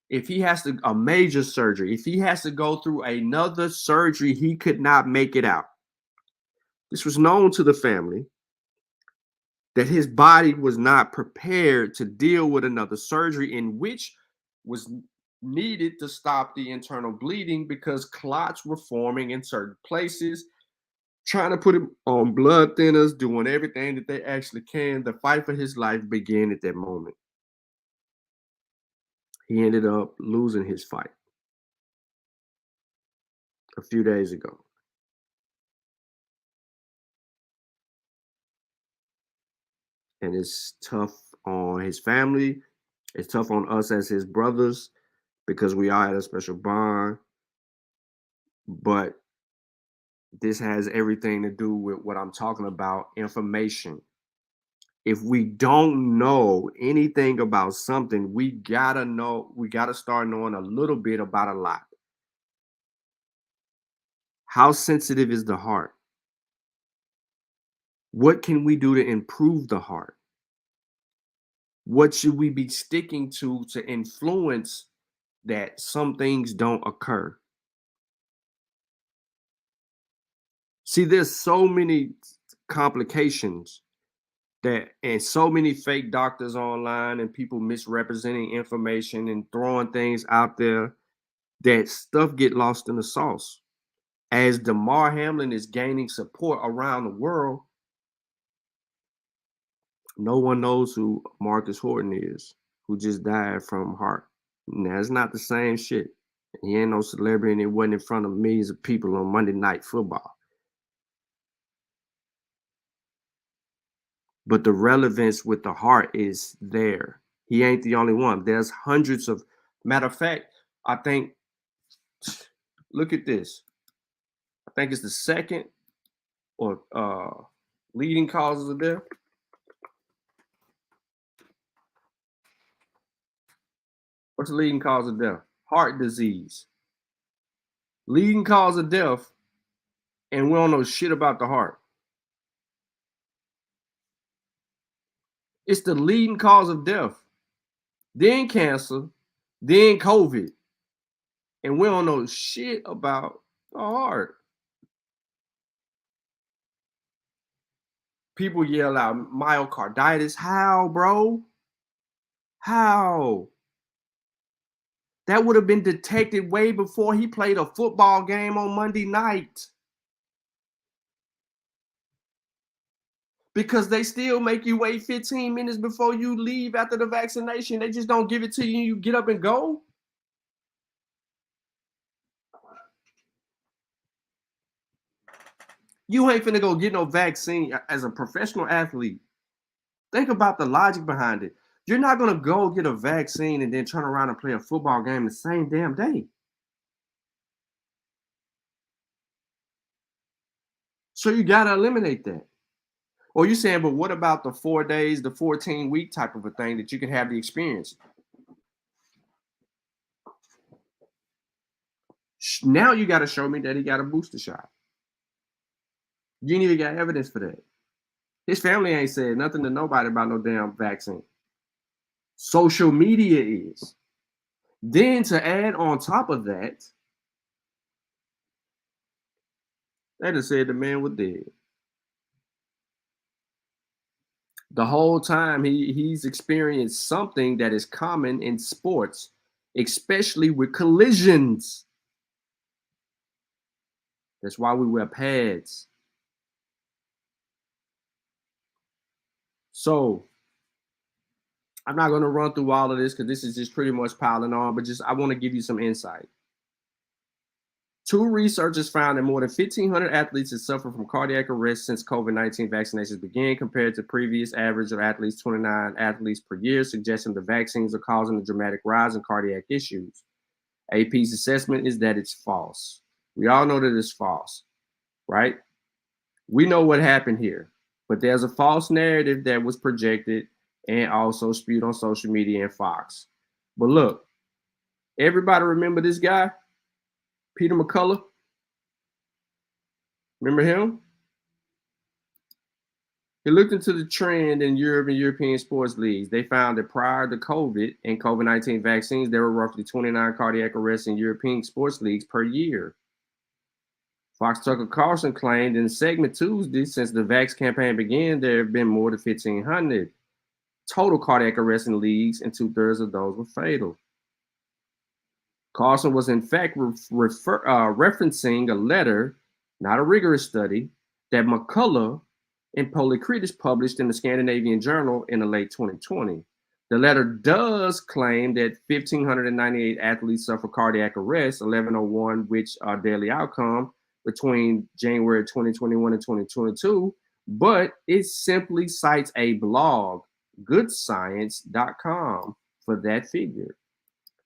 If he has a major surgery, if he has to go through another surgery, he could not make it out. This was known to the family that his body was not prepared to deal with another surgery, in which was needed to stop the internal bleeding because clots were forming in certain places, trying to put him on blood thinners, doing everything that they actually can. The fight for his life began at that moment. He ended up losing his fight a few days ago. And it's tough on his family. It's tough on us as his brothers because we all had a special bond. But This has everything to do with what I'm talking about, information. If we don't know anything about something, we gotta start knowing a little bit about a lot. How sensitive is the heart? What can we do to improve the heart? What should we be sticking to influence that some things don't occur? See, there's so many complications and so many fake doctors online and people misrepresenting information and throwing things out there that stuff get lost in the sauce. As Demar Hamlin is gaining support around the world, no one knows who Marcus Horton is, who just died from heart. And that's not the same shit. He ain't no celebrity and it wasn't in front of millions of people on Monday Night Football. But the relevance with the heart is there. He ain't the only one. There's hundreds of, matter of fact, I think, look at this. I think it's the second or leading causes of death. What's the leading cause of death? Heart disease. Leading cause of death, and we don't know shit about the heart. It's the leading cause of death, then cancer, then COVID, and we don't know shit about the heart. People yell out myocarditis. How, bro? How? That would have been detected way before he played a football game on Monday night. Because they still make you wait 15 minutes before you leave after the vaccination. They just don't give it to you and you get up and go. You ain't finna go get no vaccine as a professional athlete. Think about the logic behind it. You're not gonna go get a vaccine and then turn around and play a football game the same damn day. So you gotta eliminate that. Or you saying, but what about the 4 days, the 14-week type of a thing that you can have the experience? Now you got to show me that he got a booster shot. You ain't even got evidence for that. His family ain't said nothing to nobody about no damn vaccine. Social media is. Then to add on top of that, they just said the man was dead. The whole time he's experienced something that is common in sports, especially with collisions. That's why we wear pads. So I'm not going to run through all of this because this is just pretty much piling on, but I want to give you some insight. Two researchers found that more than 1,500 athletes have suffered from cardiac arrest since COVID-19 vaccinations began, compared to previous average of at least 29 athletes per year, suggesting the vaccines are causing a dramatic rise in cardiac issues. AP's assessment is that it's false. We all know that it's false, right? We know what happened here, but there's a false narrative that was projected and also spewed on social media and Fox. But look, everybody remember this guy? Peter McCullough. Remember him? He looked into the trend in Europe and European sports leagues. They found that prior to COVID and COVID-19 vaccines, there were roughly 29 cardiac arrests in European sports leagues per year. Fox Tucker Carlson claimed in segment Tuesday, since the vax campaign began, there have been more than 1,500 total cardiac arrests in leagues, and 2/3 of those were fatal. Carlson was in fact referencing a letter, not a rigorous study, that McCullough and Polycritis published in the Scandinavian Journal in the late 2020. The letter does claim that 1,598 athletes suffer cardiac arrest, 1,101 which are daily outcome between January 2021 and 2022, but it simply cites a blog, goodscience.com, for that figure.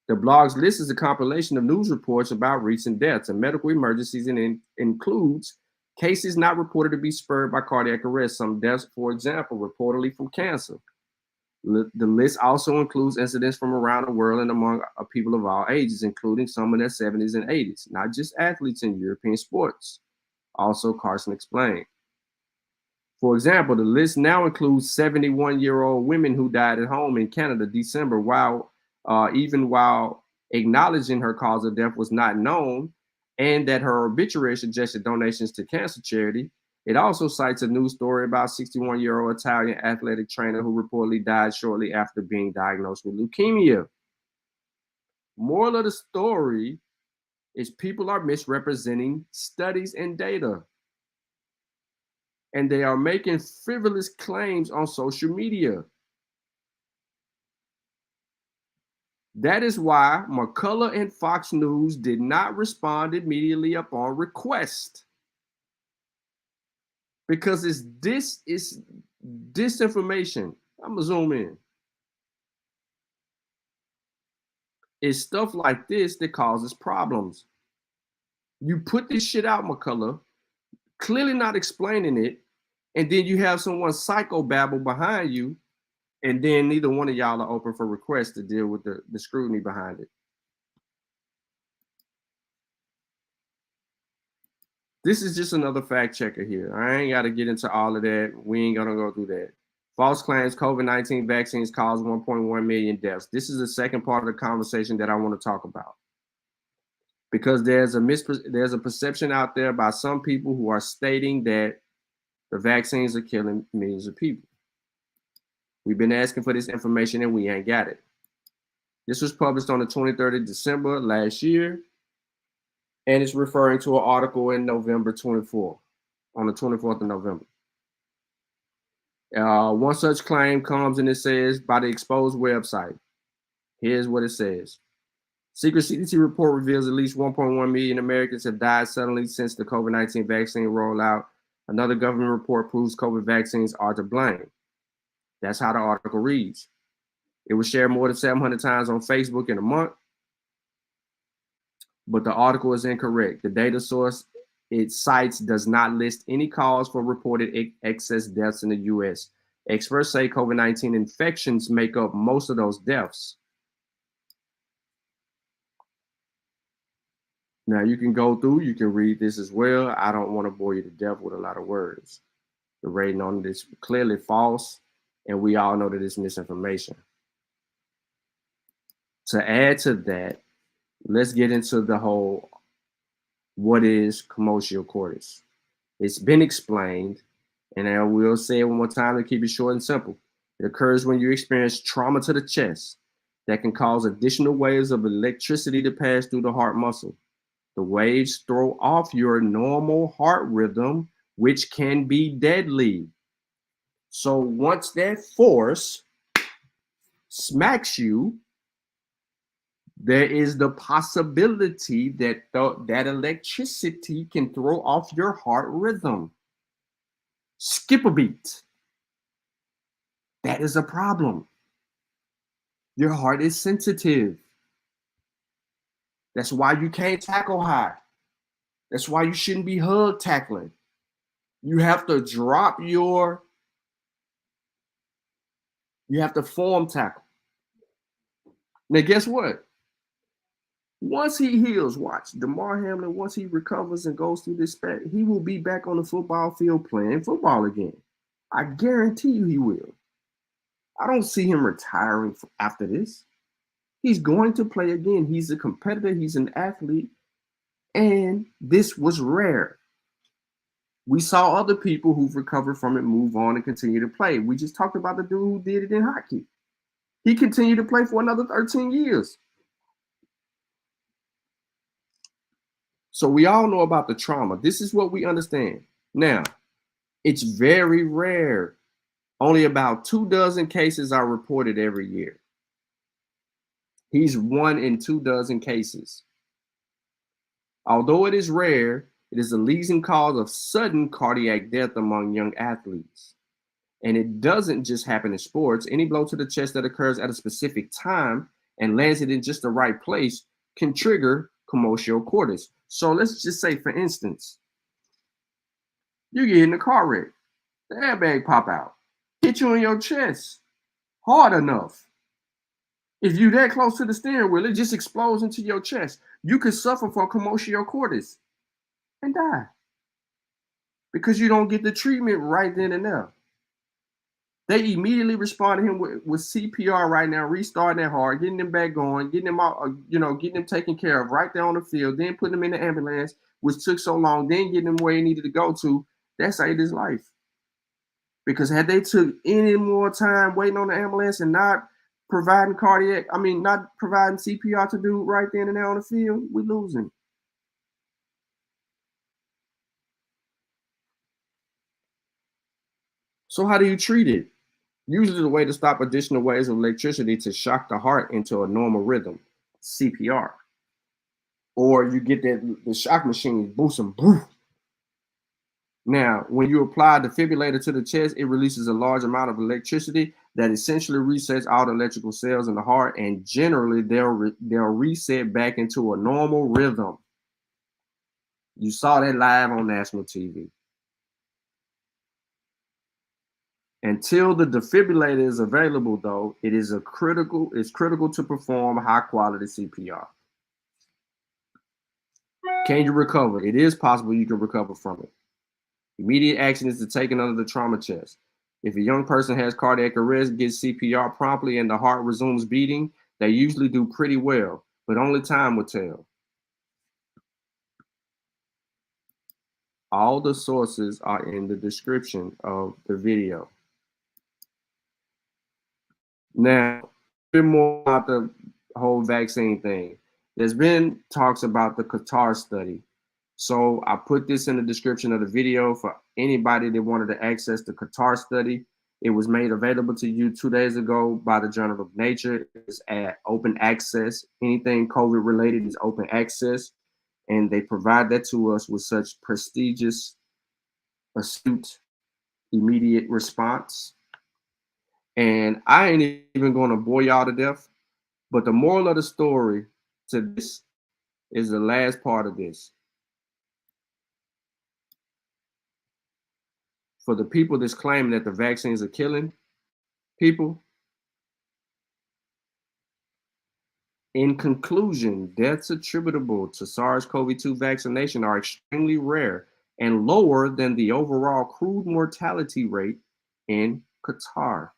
The blog's list is a compilation of news reports about recent deaths and medical emergencies and includes Cases not reported to be spurred by cardiac arrest. Some deaths, for example, reportedly from cancer. The list also includes incidents from around the world and among people of all ages, including some in their 70s and 80s, not just athletes in European sports. Also, Carson explained. For example, the list now includes 71-year-old women who died at home in Canada December, even while acknowledging her cause of death was not known, and that her obituary suggested donations to cancer charity. It also cites a news story about 61-year-old Italian athletic trainer who reportedly died shortly after being diagnosed with leukemia. Moral of the story is people are misrepresenting studies and data. And they are making frivolous claims on social media. That is why McCullough and Fox News did not respond immediately upon request. Because this is disinformation. I'm gonna zoom in. It's stuff like this that causes problems. You put this shit out, McCullough, clearly not explaining it, and then you have someone psychobabble behind you, and then neither one of y'all are open for requests to deal with the scrutiny behind it. This is just another fact checker here. I ain't got to get into all of that. We ain't going to go through that. False claims COVID-19 vaccines caused 1.1 million deaths. This is the second part of the conversation that I want to talk about. Because there's a perception out there by some people who are stating that the vaccines are killing millions of people. We've been asking for this information and we ain't got it. This was published on the 23rd of December last year. And it's referring to an article in November 24, on the 24th of November. One such claim comes and it says, by the exposed website. Here's what it says. Secret CDC report reveals at least 1.1 million Americans have died suddenly since the COVID-19 vaccine rollout. Another government report proves COVID vaccines are to blame. That's how the article reads. It was shared more than 700 times on Facebook in a month. But the article is incorrect. The data source it cites does not list any cause for reported excess deaths in the U.S. Experts say COVID-19 infections make up most of those deaths. Now, you can go through, you can read this as well. I don't want to bore you to death with a lot of words. The rating on it is clearly false, and we all know that it's misinformation. To add to that, let's get into the whole, what is commotio cordis? It's been explained, and I will say it one more time to keep it short and simple. It occurs when you experience trauma to the chest that can cause additional waves of electricity to pass through the heart muscle. The waves throw off your normal heart rhythm, which can be deadly. So once that force smacks you, there is the possibility that that electricity can throw off your heart rhythm. Skip a beat. That is a problem. Your heart is sensitive. That's why you can't tackle high. That's why you shouldn't be hug tackling. You have to drop you have to form tackle. Now, guess what? Once he heals, watch, Demar Hamlin, once he recovers and goes through this spat, he will be back on the football field playing football again. I guarantee you he will. I don't see him retiring after this. He's going to play again. He's a competitor. He's an athlete. And this was rare. We saw other people who've recovered from it move on and continue to play. We just talked about the dude who did it in hockey. He continued to play for another 13 years. So we all know about the trauma. This is what we understand. Now, it's very rare. Only about 24 cases are reported every year. He's 1 in 24 cases. Although it is rare, it is the leading cause of sudden cardiac death among young athletes. And it doesn't just happen in sports. Any blow to the chest that occurs at a specific time and lands it in just the right place can trigger commotio cordis. So let's just say, for instance, You get in a car wreck. The airbag pop out. Hit you in your chest. Hard enough. If you that close to the steering wheel, it just explodes into your chest. You could suffer from commotio cordis and die. Because you don't get the treatment right then and there. They immediately respond to him with CPR right now, restarting that heart, getting them back going, getting them out, getting them taken care of right there on the field, then putting them in the ambulance, which took so long, then getting them where he needed to go to. That saved his life. Because had they took any more time waiting on the ambulance and not providing not providing CPR to do right then and there on the field, we losing. So how do you treat it? Usually the way to stop additional waves of electricity to shock the heart into a normal rhythm, CPR. Or you get the shock machine, boost them, boof. Now, when you apply a defibrillator to the chest, it releases a large amount of electricity that essentially resets all the electrical cells in the heart, and generally they'll reset back into a normal rhythm. You saw that live on national TV. Until the defibrillator is available, though, it's critical to perform high quality CPR. Can you recover? It is possible you can recover from it. Immediate action is to take it under the trauma chest. If a young person has cardiac arrest, gets CPR promptly, and the heart resumes beating, they usually do pretty well, but only time will tell. All the sources are in the description of the video. Now, a bit more about the whole vaccine thing. There's been talks about the Qatar study. So I put this in the description of the video for anybody that wanted to access the Qatar study. It was made available to you 2 days ago by the Journal of Nature. It's at open access. Anything COVID related is open access. And they provide that to us with such prestigious, astute, immediate response. And I ain't even going to bore y'all to death. But the moral of the story to this is the last part of this. For the people that's claiming that the vaccines are killing people, in conclusion, deaths attributable to SARS-CoV-2 vaccination are extremely rare and lower than the overall crude mortality rate in Qatar.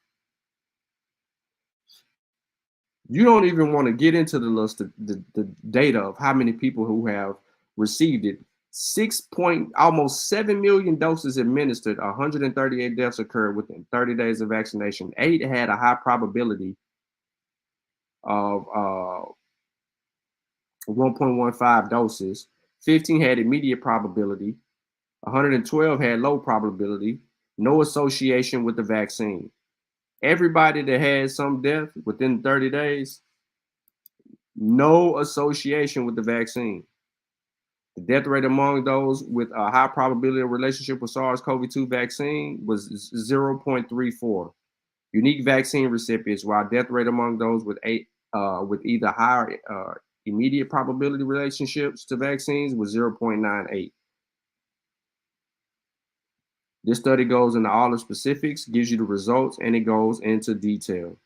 You don't even want to get into the list of the data of how many people who have received it. Almost 7 million doses administered, 138 deaths occurred within 30 days of vaccination. 8 had a high probability of 1.15 doses. 15 had immediate probability. 112 had low probability. No association with the vaccine. Everybody that had some death within 30 days, no association with the vaccine. The death rate among those with a high probability of relationship with SARS-CoV-2 vaccine was 0.34. Unique vaccine recipients, while death rate among those with either higher immediate probability relationships to vaccines was 0.98. This study goes into all the specifics, gives you the results, and it goes into detail.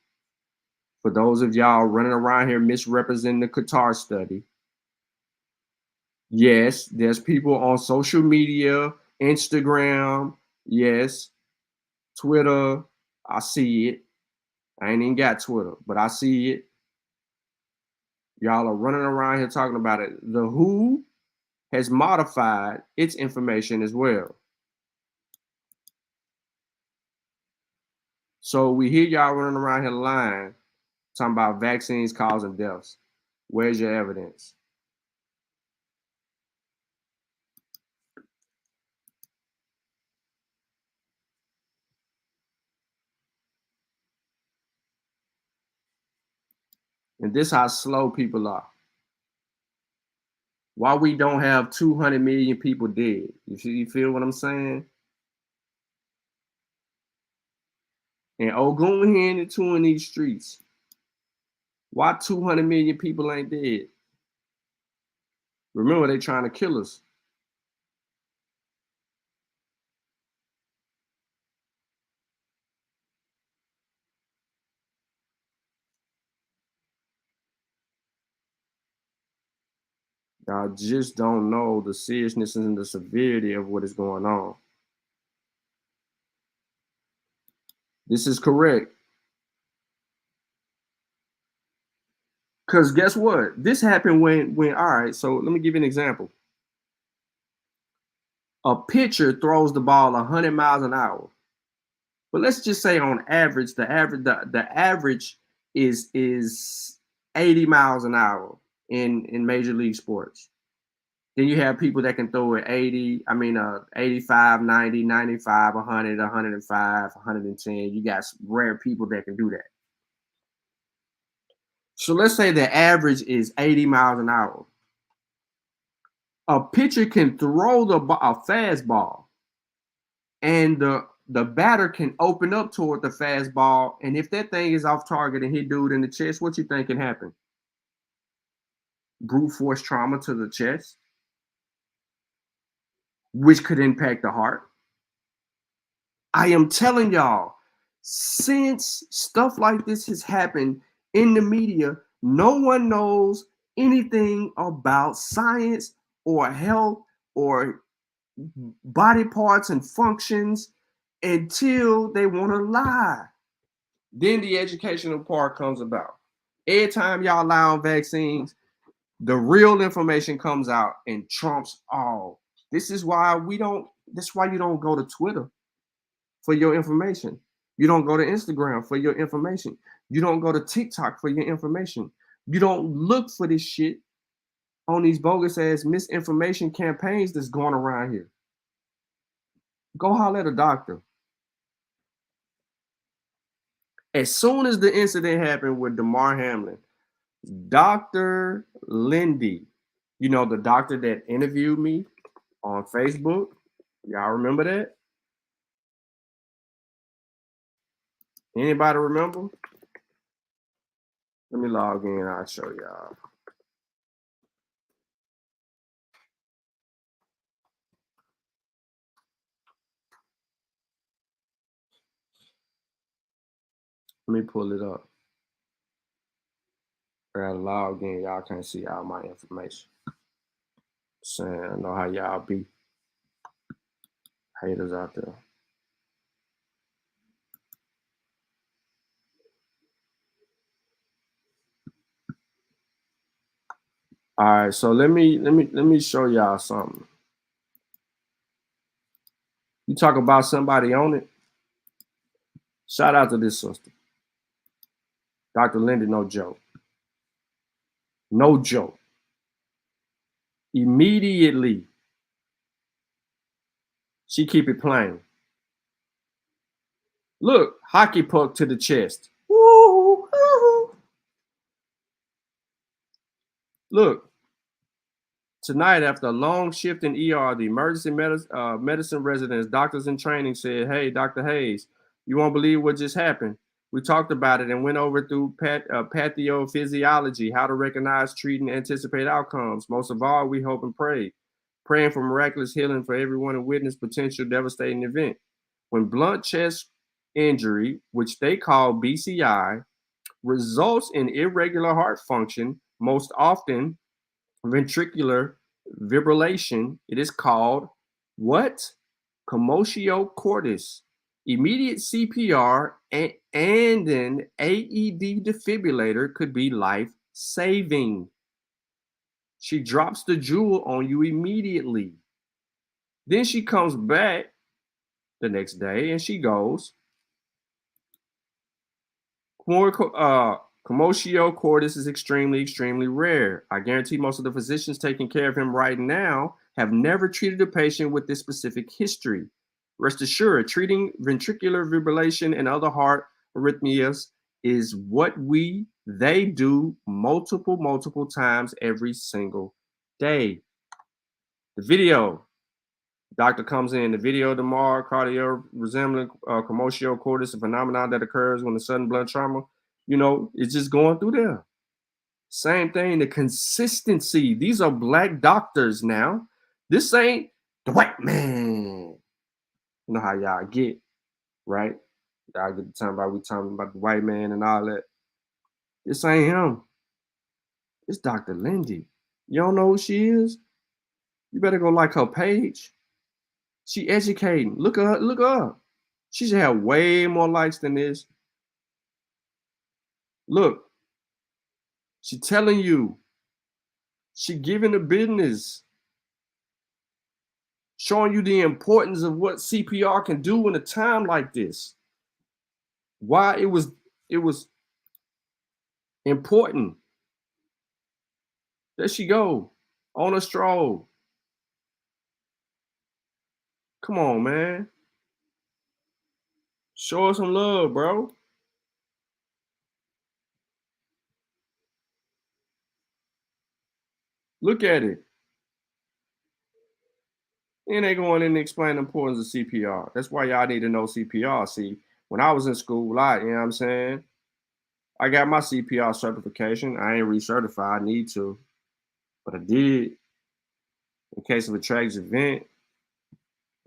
For those of y'all running around here misrepresenting the Qatar study, yes, there's people on social media, Instagram, yes, Twitter. I see it. I ain't even got Twitter, but I see it. Y'all are running around here talking about it. The WHO has modified its information as well. So we hear y'all running around here lying, talking about vaccines causing deaths. Where's your evidence? And this how slow people are. Why we don't have 200 million people dead. You feel what I'm saying? And Ogun here and two in these streets. Why 200 million people ain't dead? Remember, they trying to kill us. Y'all just don't know the seriousness and the severity of what is going on. This is correct. Because guess what? This happened when, all right, so let me give you an example. A pitcher throws the ball 100 miles an hour. But let's just say on average, the average is 80 miles an hour in major league sports. Then you have people that can throw it 85, 90, 95, 100, 105, 110. You got rare people that can do that. So let's say the average is 80 miles an hour. A pitcher can throw a fastball, and the batter can open up toward the fastball. And if that thing is off target and hit dude in the chest, what you think can happen? Brute force trauma to the chest, which could impact the heart. I am telling y'all, since stuff like this has happened in the media, no one knows anything about science or health or body parts and functions until they want to lie. Then the educational part comes about. Every time y'all lie on vaccines, the real information comes out and trumps all. This is why you don't go to Twitter for your information. You don't go to Instagram for your information. You don't go to TikTok for your information. You don't look for this shit on these bogus ass misinformation campaigns that's going around here. Go holler at a doctor. As soon as the incident happened with Demar Hamlin, Dr. Lindy, you know, the doctor that interviewed me on Facebook, y'all remember that? Anybody remember? Let me log in, I'll show y'all. Let me pull it up. I gotta log in, y'all can't see all my information. Saying, I know how y'all be. Haters out there. All right, so let me show y'all something. You talk about somebody on it. Shout out to this sister. Dr. Lindy, no joke. No joke. Immediately, she keep it playing. Look, hockey puck to the chest. Woo, woo. Look, tonight after a long shift in ER, the emergency medicine residents, doctors in training said, "Hey, Dr. Hayes, you won't believe what just happened. We talked about it and went over through pathophysiology, how to recognize, treat, and anticipate outcomes. Most of all, we hope and pray. Praying for miraculous healing for everyone who witnessed potential devastating event. When blunt chest injury, which they call BCI, results in irregular heart function, most often ventricular fibrillation, it is called what? Commotio cordis. Immediate CPR and an AED defibrillator could be life-saving. She drops the jewel on you immediately. Then she comes back the next day and she goes, Commotio cordis is extremely, extremely rare. I guarantee most of the physicians taking care of him right now have never treated a patient with this specific history. Rest assured, treating ventricular fibrillation and other heart arrhythmias is what they do multiple times every single day. The video, doctor comes in, the video, Damar, cardio resembling commotio cordis, a phenomenon that occurs when the sudden blunt trauma, you know, it's just going through there. Same thing, the consistency. These are black doctors now. This ain't the white man. You know how y'all get, right? Y'all get the time about we talking about the white man and all that. This ain't him. It's Dr. Lindy. You don't know who she is? You better go like her page. She educating. Look at her. Look at her. She should have way more likes than this. Look, she telling you. She giving the business. Showing you the importance of what CPR can do in a time like this. Why it was important. There she go. On a stroll. Come on, man. Show her some love, bro. Look at it. And they going in and explain the importance of CPR. That's why y'all need to know CPR. See, when I was in school, you know what I'm saying? I got my CPR certification. I ain't recertified, I need to. But I did in case of a tragic event.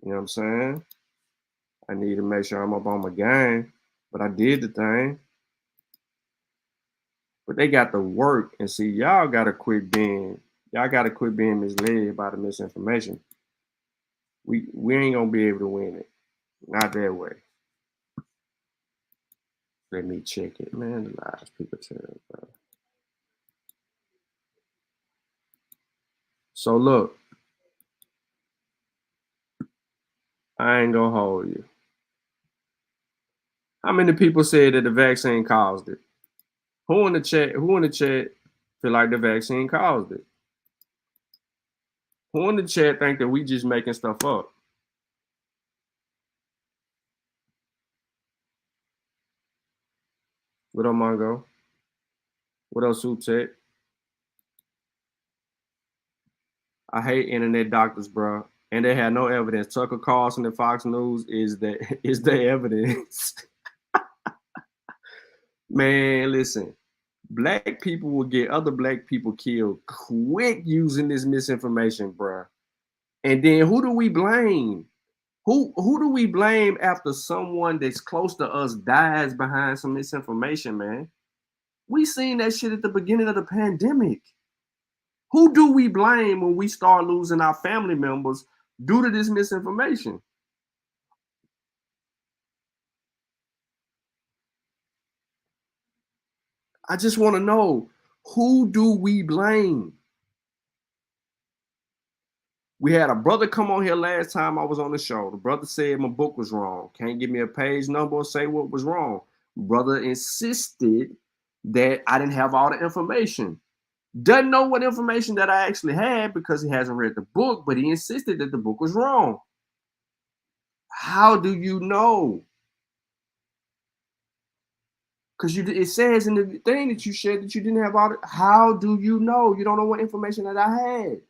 You know what I'm saying? I need to make sure I'm up on my game. But I did the thing. But they got to work and see, y'all gotta quit being misled by the misinformation. We ain't gonna be able to win it. Not that way. Let me check it. Man, the lies people tell, bro. So look, I ain't gonna hold you. How many people said that the vaccine caused it? Who in the chat feel like the vaccine caused it? Who in the chat think that we just making stuff up? What up, Mongo? What else, Tech? I hate internet doctors, bro. And they had no evidence. Tucker Carlson and Fox News is the evidence. Man, listen. Black people will get other black people killed quick using this misinformation, bro. And then who do we blame? Who do we blame after someone that's close to us dies behind some misinformation, man? We seen that shit at the beginning of the pandemic. Who do we blame when we start losing our family members due to this misinformation? I just want to know, who do we blame? We had a brother come on here last time I was on the show. The brother said my book was wrong. Can't give me a page number or say what was wrong. Brother insisted that I didn't have all the information. Doesn't know what information that I actually had because he hasn't read the book, but he insisted that the book was wrong. How do you know? Because it says in the thing that you shared that you didn't have all the, how do you know? You don't know what information that I had.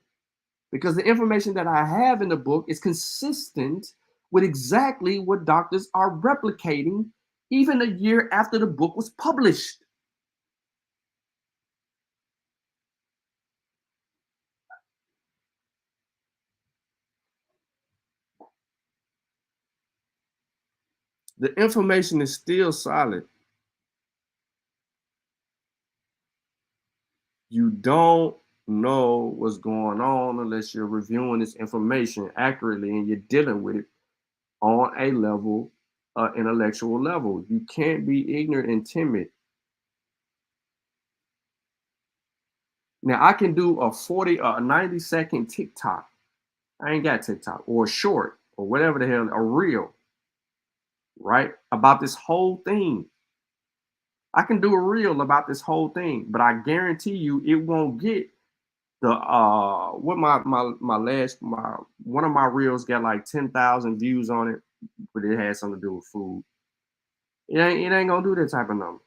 Because the information that I have in the book is consistent with exactly what doctors are replicating even a year after the book was published. The information is still solid. You don't know what's going on unless you're reviewing this information accurately and you're dealing with it on a level, intellectual level. You can't be ignorant and timid. Now I can do a 90-second TikTok. I ain't got TikTok, or a short, or whatever the hell, a reel, right? About this whole thing. I can do a reel about this whole thing, but I guarantee you it won't get the what one of my reels got like 10,000 views on it, but it had something to do with food. It ain't gonna do that type of number.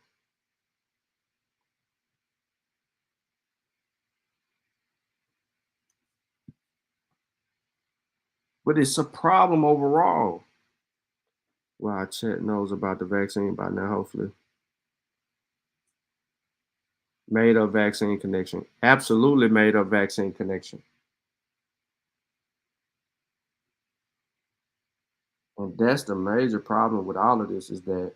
But it's a problem overall. Well, our chat knows about the vaccine by now, hopefully. Made up vaccine connection. Absolutely made up vaccine connection. And that's the major problem with all of this is that,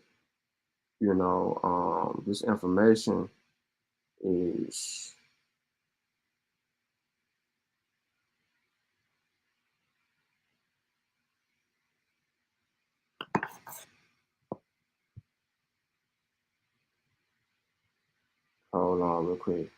you know, this information is Hold on real quick.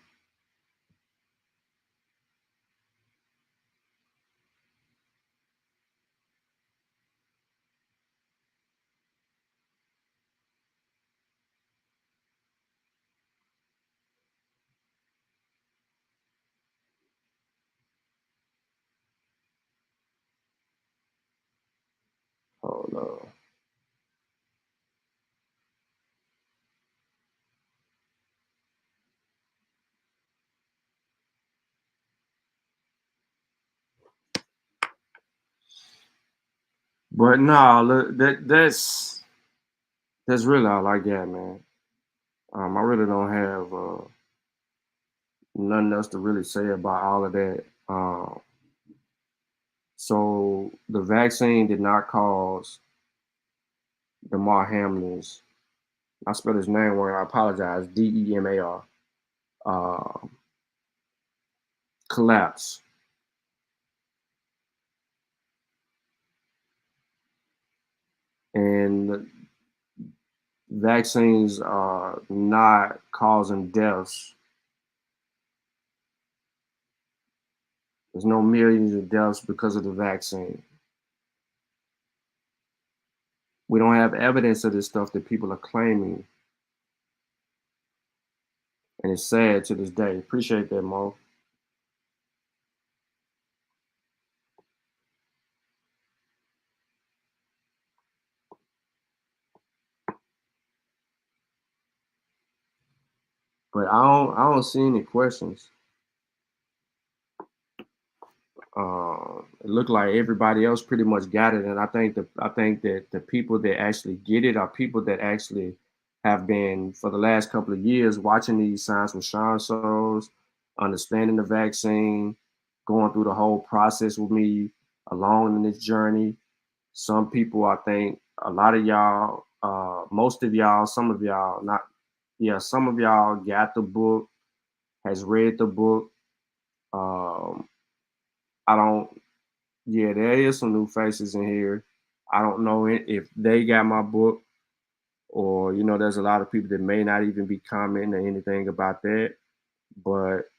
Hold on. But nah, look, that's really all I got, man. I really don't have nothing else to really say about all of that. So the vaccine did not cause Demar Hamlin's, I spelled his name wrong, I apologize, DEMAR, collapse. And vaccines are not causing deaths. There's no millions of deaths because of the vaccine. We don't have evidence of this stuff that people are claiming. And it's sad to this day. Appreciate that, Mo. But I don't see any questions. It looked like everybody else pretty much got it, and I think that the people that actually get it are people that actually have been for the last couple of years watching these Science with Sean shows, understanding the vaccine, going through the whole process with me along in this journey. Some people, I think, a lot of y'all, most of y'all, some of y'all, not, yeah, some of y'all got the book, has read the book. I don't. Yeah, there is some new faces in here. I don't know if they got my book or, there's a lot of people that may not even be commenting or anything about that. But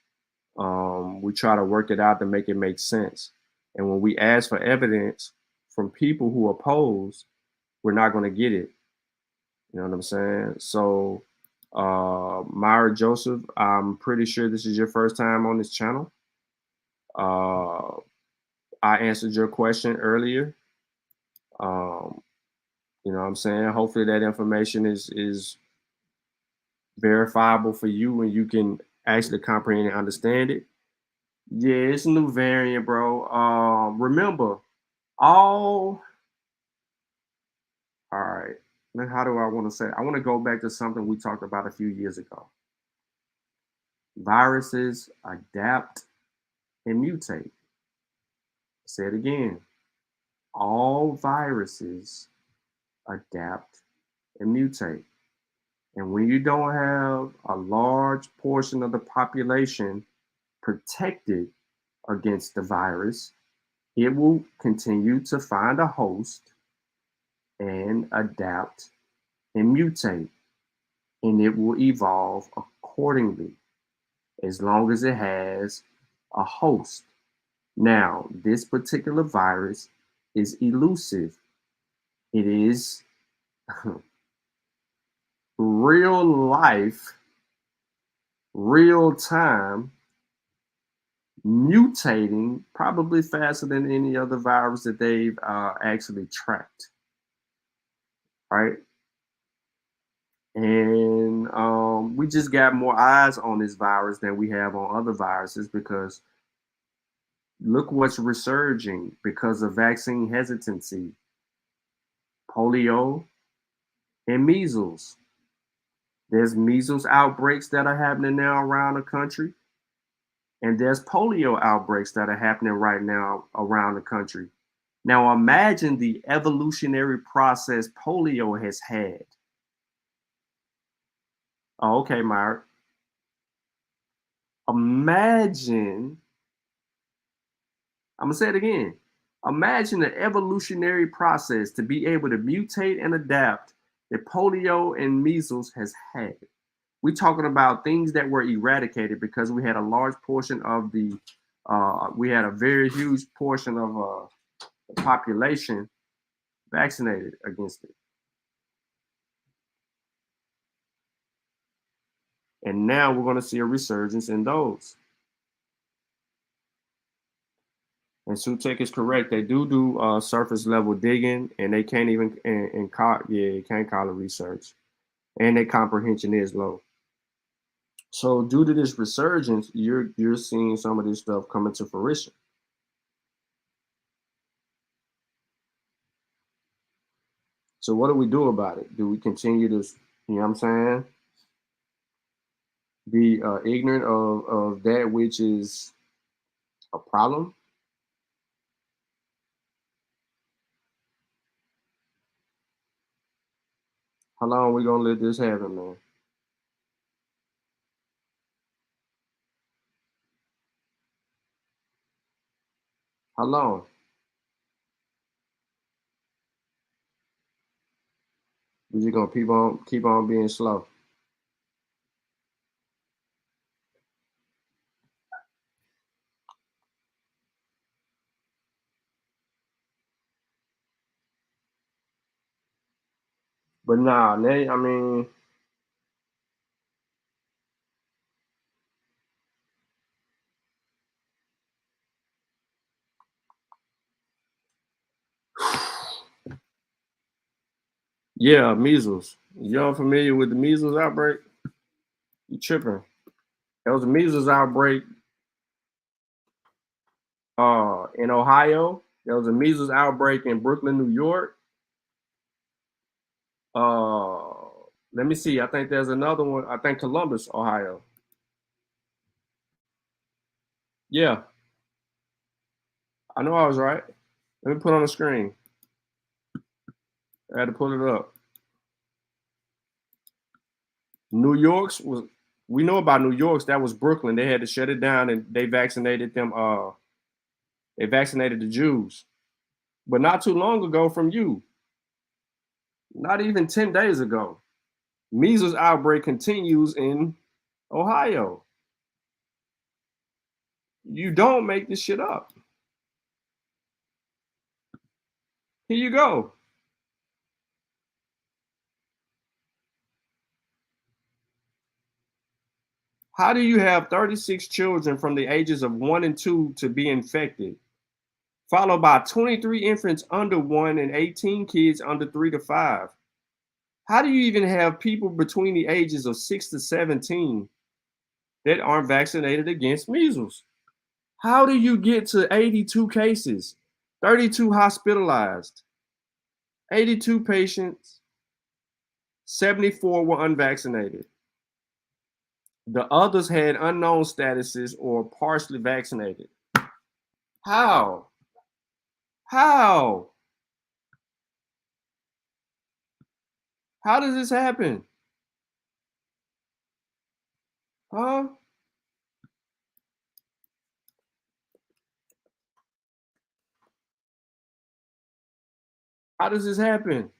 we try to work it out to make it make sense. And when we ask for evidence from people who oppose, we're not going to get it. You know what I'm saying? So, Myra Joseph, I'm pretty sure this is your first time on this channel. I answered your question earlier. You know what I'm saying? Hopefully that information is verifiable for you and you can actually comprehend and understand it. Yeah, it's a new variant, bro. Remember, all right. Then how do I want to say? I want to go back to something we talked about a few years ago. Viruses adapt and mutate. Say it again. All viruses adapt and mutate. And when you don't have a large portion of the population protected against the virus, it will continue to find a host and adapt and mutate. And it will evolve accordingly as long as it has a host. Now, this particular virus is elusive. It is real life, real time, mutating probably faster than any other virus that they've actually tracked, right? And we just got more eyes on this virus than we have on other viruses because look what's resurging because of vaccine hesitancy. Polio and measles. There's measles outbreaks that are happening now around the country. And there's polio outbreaks that are happening right now around the country. Now imagine the evolutionary process polio has had. Oh, okay, Mark. Imagine, I'm gonna say it again. Imagine the evolutionary process to be able to mutate and adapt that polio and measles has had. We're talking about things that were eradicated because we had a large portion of the, we had a very huge portion of the population vaccinated against it. And now we're going to see a resurgence in those. And Sutek is correct. They do surface level digging, and they can't even you can't call it research, and their comprehension is low. So due to this resurgence, you're seeing some of this stuff coming to fruition. So what do we do about it? Do we continue to, you know what I'm saying, be ignorant of that which is a problem? How long are we gonna let this happen, man? How long? We're just gonna keep on being slow. But nah, I mean, yeah, measles. Y'all familiar with the measles outbreak? You tripping? There was a measles outbreak in Ohio. There was a measles outbreak in Brooklyn, New York. Let me see. I think there's another one. I think Columbus, Ohio. Yeah, I know I was right. Let me put it on the screen. I had to pull it up. New York's was, we know about New York's, that was Brooklyn. They had to shut it down and they vaccinated them. They vaccinated the Jews. But not too long ago from you, not even 10 days ago, measles outbreak continues in Ohio. You don't make this shit up. Here you go. How do you have 36 children from the ages of 1 and 2 to be infected, followed by 23 infants under 1 and 18 kids under 3 to 5? How do you even have people between the ages of 6 to 17 that aren't vaccinated against measles? How do you get to 82 cases, 32 hospitalized, 82 patients, 74 were unvaccinated? The others had unknown statuses or partially vaccinated. How? How? How does this happen? Huh? How does this happen?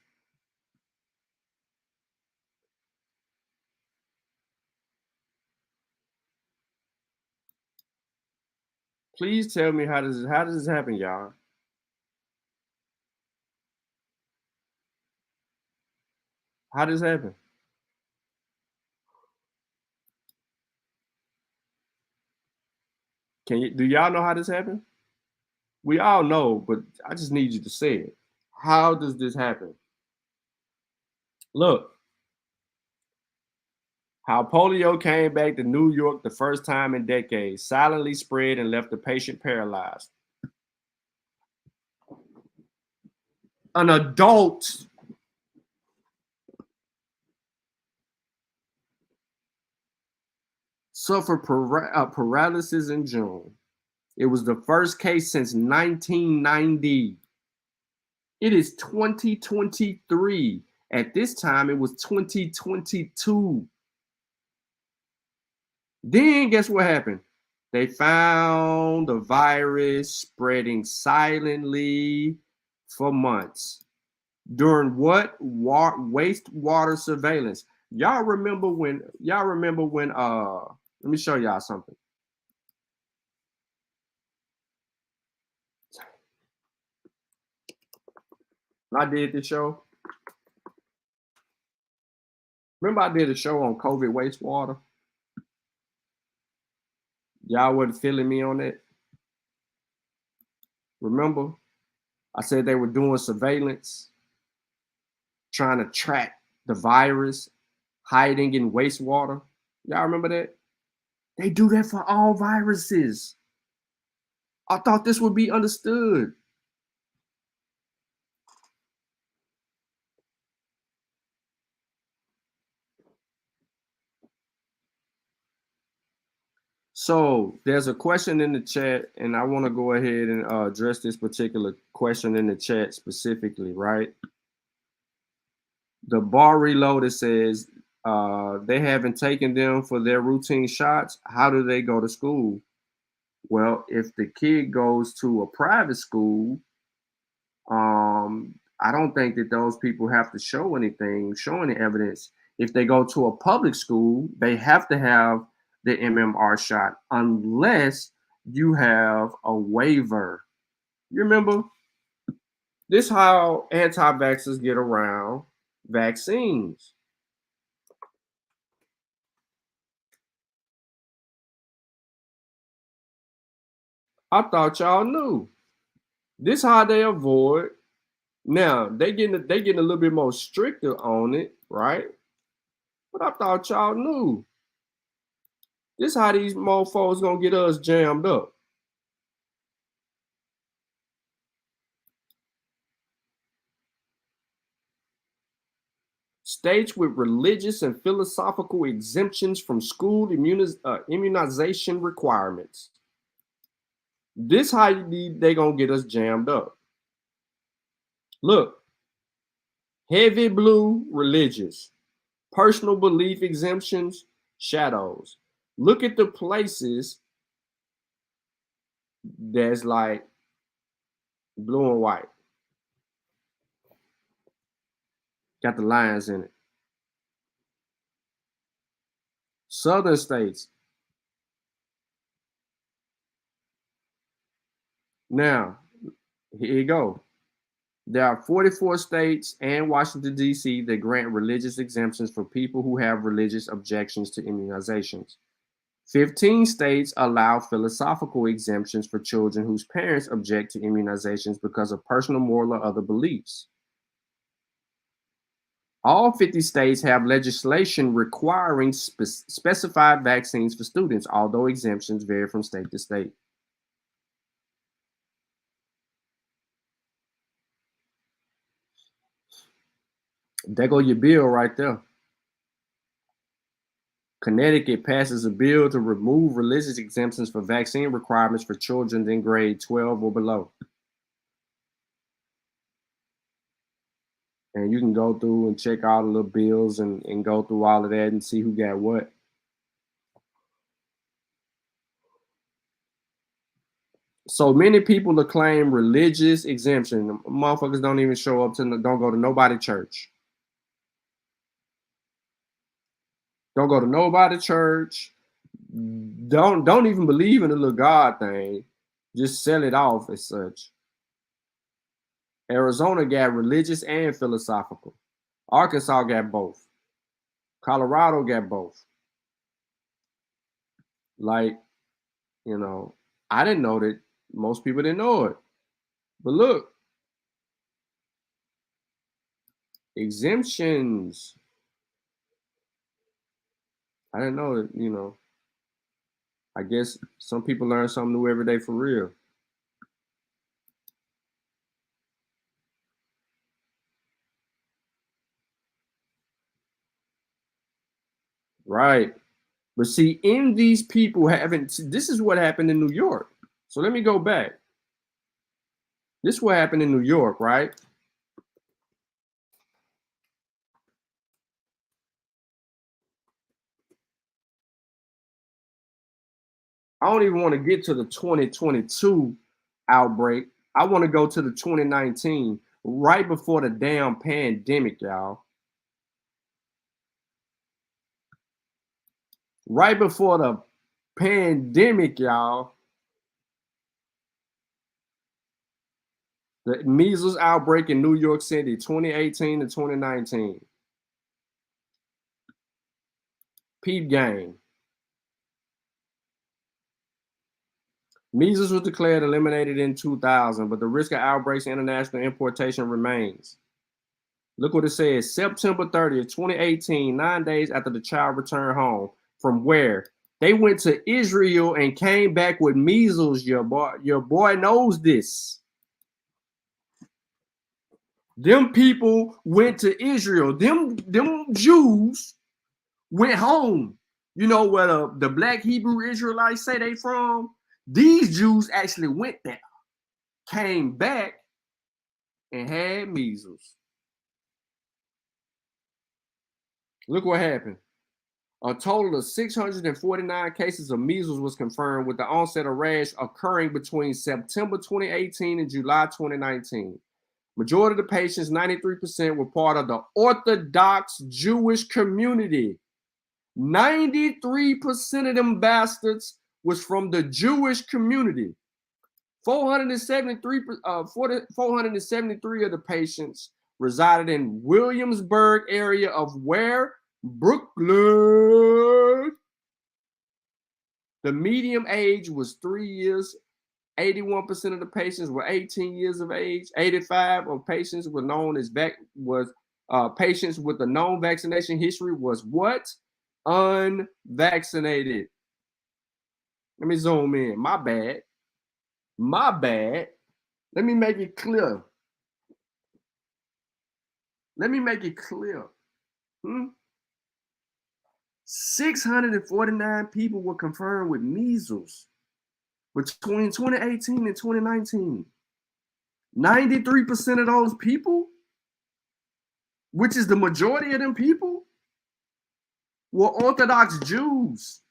Please tell me how does this happen, y'all? How does this happen? Do y'all know how this happened? We all know, but I just need you to say it. How does this happen? Look, how polio came back to New York the first time in decades, silently spread and left the patient paralyzed. An adult suffered paralysis in June. It was the first case since 1990. It is 2023. At this time, it was 2022. Then guess what happened? They found the virus spreading silently for months. During what? Wastewater surveillance. Y'all remember when let me show y'all something. I did the show. Remember I did a show on COVID wastewater? Y'all wasn't feeling me on that. Remember? I said they were doing surveillance, trying to track the virus hiding in wastewater. Y'all remember that? They do that for all viruses. I thought this would be understood. So there's a question in the chat, and I want to go ahead and address this particular question in the chat specifically, right? The bar reloaded says they haven't taken them for their routine shots. How do they go to school? Well, if the kid goes to a private school, I don't think that those people have to show any evidence. If they go to a public school, they have to have the MMR shot unless you have a waiver. You remember? This is how anti-vaxxers get around vaccines. I thought y'all knew. This how they avoid. Now they getting a little bit more stricter on it, right? But I thought y'all knew. This how these mofos gonna get us jammed up. States with religious and philosophical exemptions from school immunization requirements. This how they gonna get us jammed up. Look, heavy blue, religious, personal belief exemptions, shadows. Look at the places that's like blue and white. Got the lines in it. Southern states. Now, here you go. There are 44 states and Washington, D.C. that grant religious exemptions for people who have religious objections to immunizations. 15 states allow philosophical exemptions for children whose parents object to immunizations because of personal, moral, or other beliefs. All 50 states have legislation requiring specified vaccines for students, although exemptions vary from state to state. There go your bill right there. Connecticut passes a bill to remove religious exemptions for vaccine requirements for children in grade 12 or below. And you can go through and check all the little bills and go through all of that and see who got what. So many people claim religious exemption. Motherfuckers don't even show up don't go to nobody church. Don't go to nobody church. Don't even believe in the little God thing. Just sell it off as such. Arizona got religious and philosophical. Arkansas got both. Colorado got both. Like, you know, I didn't know that. Most people didn't know it. But look, exemptions. I didn't know that, you know. I guess some people learn something new every day for real. Right. But see, in these people this is what happened in New York. So let me go back. This is what happened in New York, right? I don't even want to get to the 2022 outbreak. I want to go to the 2019, right before the damn pandemic, y'all. Right before the pandemic, y'all. The measles outbreak in New York City, 2018 to 2019. Peep game. Measles was declared eliminated in 2000, but the risk of outbreaks and international importation remains. Look what it says. September 30th, 2018, 9 days after the child returned home. From where? They went to Israel and came back with measles. Your boy knows this. Them people went to Israel. Them Jews went home. You know where the black Hebrew Israelites say they from? These Jews actually went there, came back, and had measles. Look what happened. A total of 649 cases of measles was confirmed, with the onset of rash occurring between September 2018 and July 2019. Majority of the patients, 93%, were part of the Orthodox Jewish community. 93% of them bastards was from the Jewish community. 473 of the patients resided in Williamsburg area of where? Brooklyn. The median age was 3 years. 81% of the patients were 18 years of age. 85 of patients were known as patients with a known vaccination history was what? Unvaccinated. Let me zoom in. My bad. Let me make it clear. 649 people were confirmed with measles between 2018 and 2019. 93% of those people, which is the majority of them people, were Orthodox Jews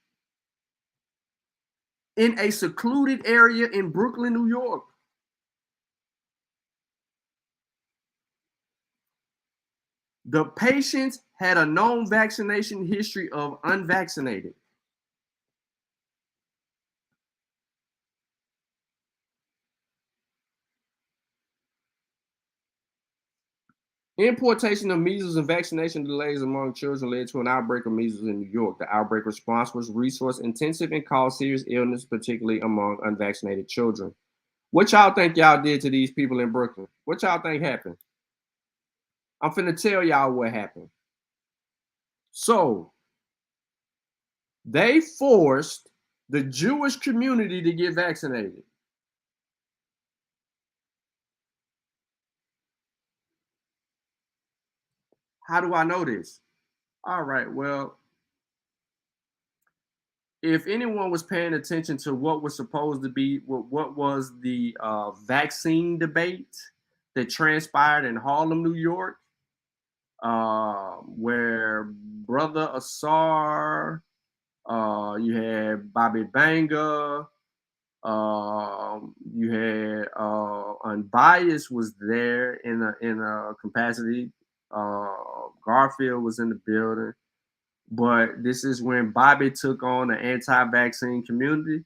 in a secluded area in Brooklyn, New York. The patients had a known vaccination history of unvaccinated. Importation of measles and vaccination delays among children led to an outbreak of measles in New York. The outbreak response was resource intensive and caused serious illness, particularly among unvaccinated children. What y'all think y'all did to these people in Brooklyn? What y'all think happened? I'm finna tell y'all what happened. So, they forced the Jewish community to get vaccinated. How do I know this? All right, well, if anyone was paying attention to what was supposed to be, what was the vaccine debate that transpired in Harlem, New York, where Brother Assar, you had Bobby Banga, you had Unbiased was there in a capacity. Garfield was in the building, but this is when Bobby took on the anti-vaccine community.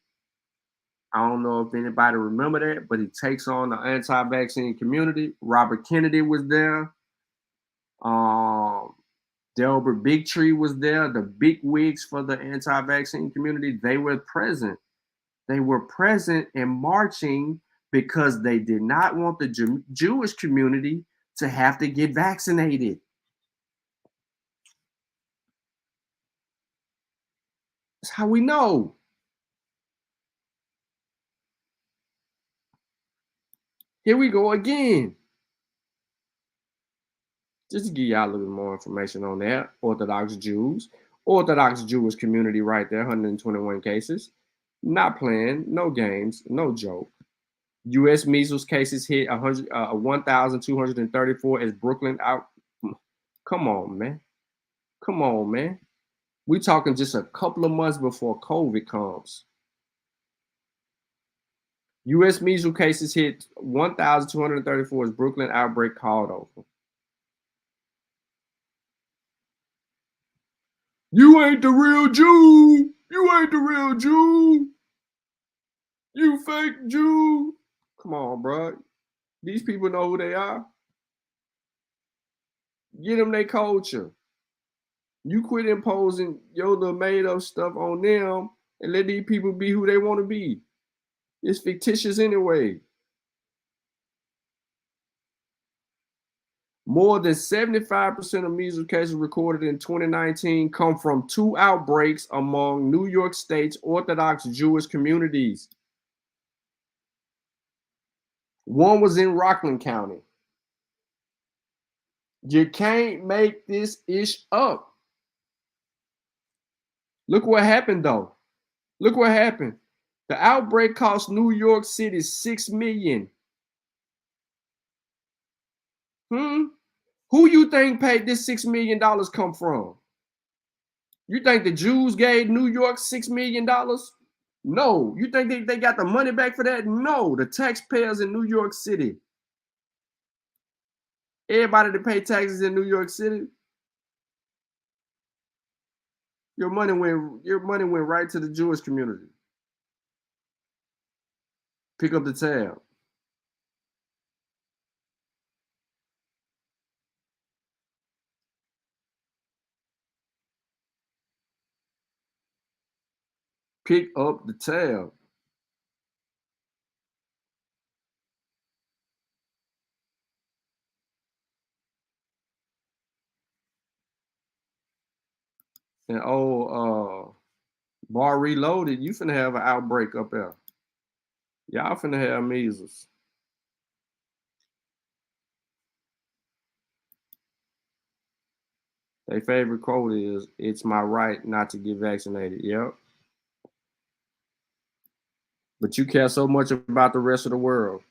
I don't know if anybody remember that, but he takes on the anti-vaccine community. Robert Kennedy was there. Delbert Bigtree was there. The big wigs for the anti-vaccine community, they were present. They were present and marching because they did not want the Jewish community to have to get vaccinated. That's how we know. Here we go again. Just to give y'all a little bit more information on that. Orthodox Jews. Orthodox Jewish community right there, 121 cases. Not playing, no games, no joke. U.S. measles cases hit 1,234 as Brooklyn out. Come on, man. We talking just a couple of months before COVID comes. U.S. measles cases hit 1,234 as Brooklyn outbreak called over. You ain't the real Jew. You ain't the real Jew. You fake Jew. Come on, bro. These people know who they are. Get them their culture. You quit imposing your little made up stuff on them and let these people be who they want to be. It's fictitious anyway. More than 75% of measles cases recorded in 2019 come from 2 outbreaks among New York State's Orthodox Jewish communities. One was in Rockland County. You can't make this ish up. Look what happened, though. Look what happened. The outbreak cost New York City $6 million. Who you think paid this $6 million come from? You think the Jews gave New York $6 million? No. You think they got the money back for that? No. The taxpayers in New York City. Everybody that pay taxes in New York City, your money went right to the Jewish community. Pick up the tab. Pick up the tab. And Bar Reloaded, you finna have an outbreak up there. Y'all finna have measles. Their favorite quote is, "It's my right not to get vaccinated." Yep. But you care so much about the rest of the world.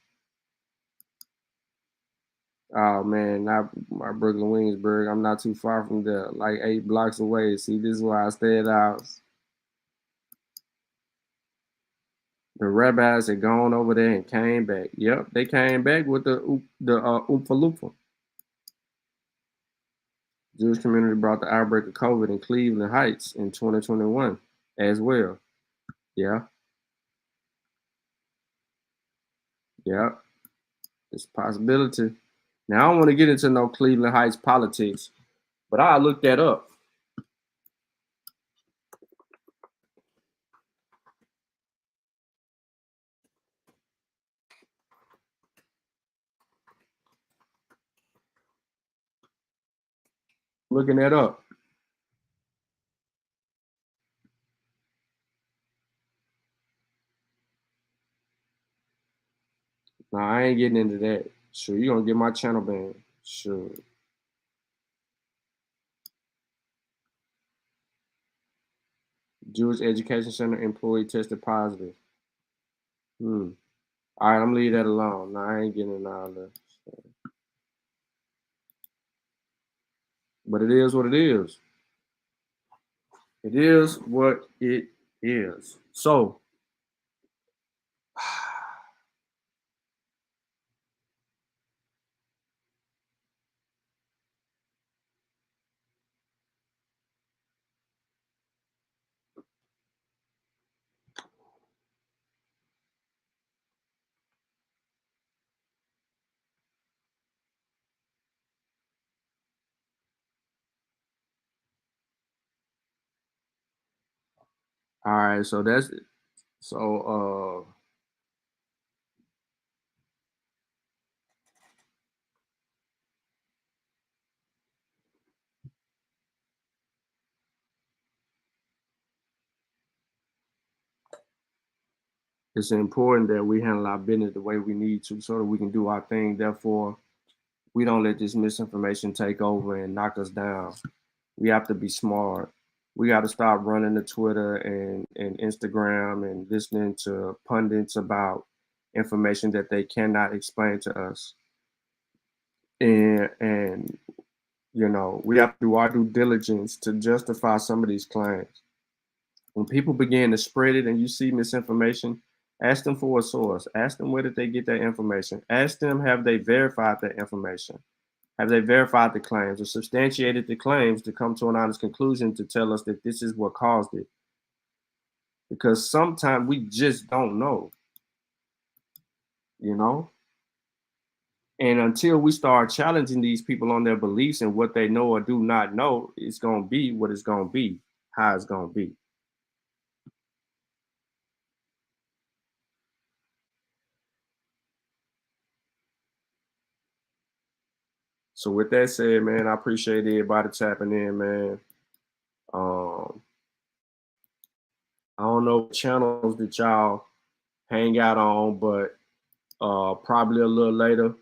Oh man, not my Brooklyn Williamsburg. I'm not too far from there, like 8 blocks away. See, this is why I stay at the house. The rabbis had gone over there and came back. Yep, they came back with the Oompa Loompa. Jewish community brought the outbreak of COVID in Cleveland Heights in 2021 as well. Yeah. Yeah. It's a possibility. Now, I don't want to get into no Cleveland Heights politics, but I looked that up. Looking that up. No, I ain't getting into that. Sure, you're going to get my channel banned. Sure. Jewish Education Center employee tested positive. All right, I'm going to leave that alone. No, I ain't getting into all that. But it is what it is. It is what it is. So, all right, so that's it. So, it's important that we handle our business the way we need to so that we can do our thing. Therefore, we don't let this misinformation take over and knock us down. We have to be smart. We got to stop running to Twitter and Instagram and listening to pundits about information that they cannot explain to us. And you know, we have to do our due diligence to justify some of these claims. When people begin to spread it and you see misinformation, ask them for a source. Ask them where did they get that information. Ask them, have they verified that information? Have they verified the claims or substantiated the claims to come to an honest conclusion to tell us that this is what caused it? Because sometimes we just don't know, you know? And until we start challenging these people on their beliefs and what they know or do not know, it's going to be what it's going to be, how it's going to be. So with that said, man, I appreciate everybody tapping in, man. I don't know what channels that y'all hang out on, but probably a little later,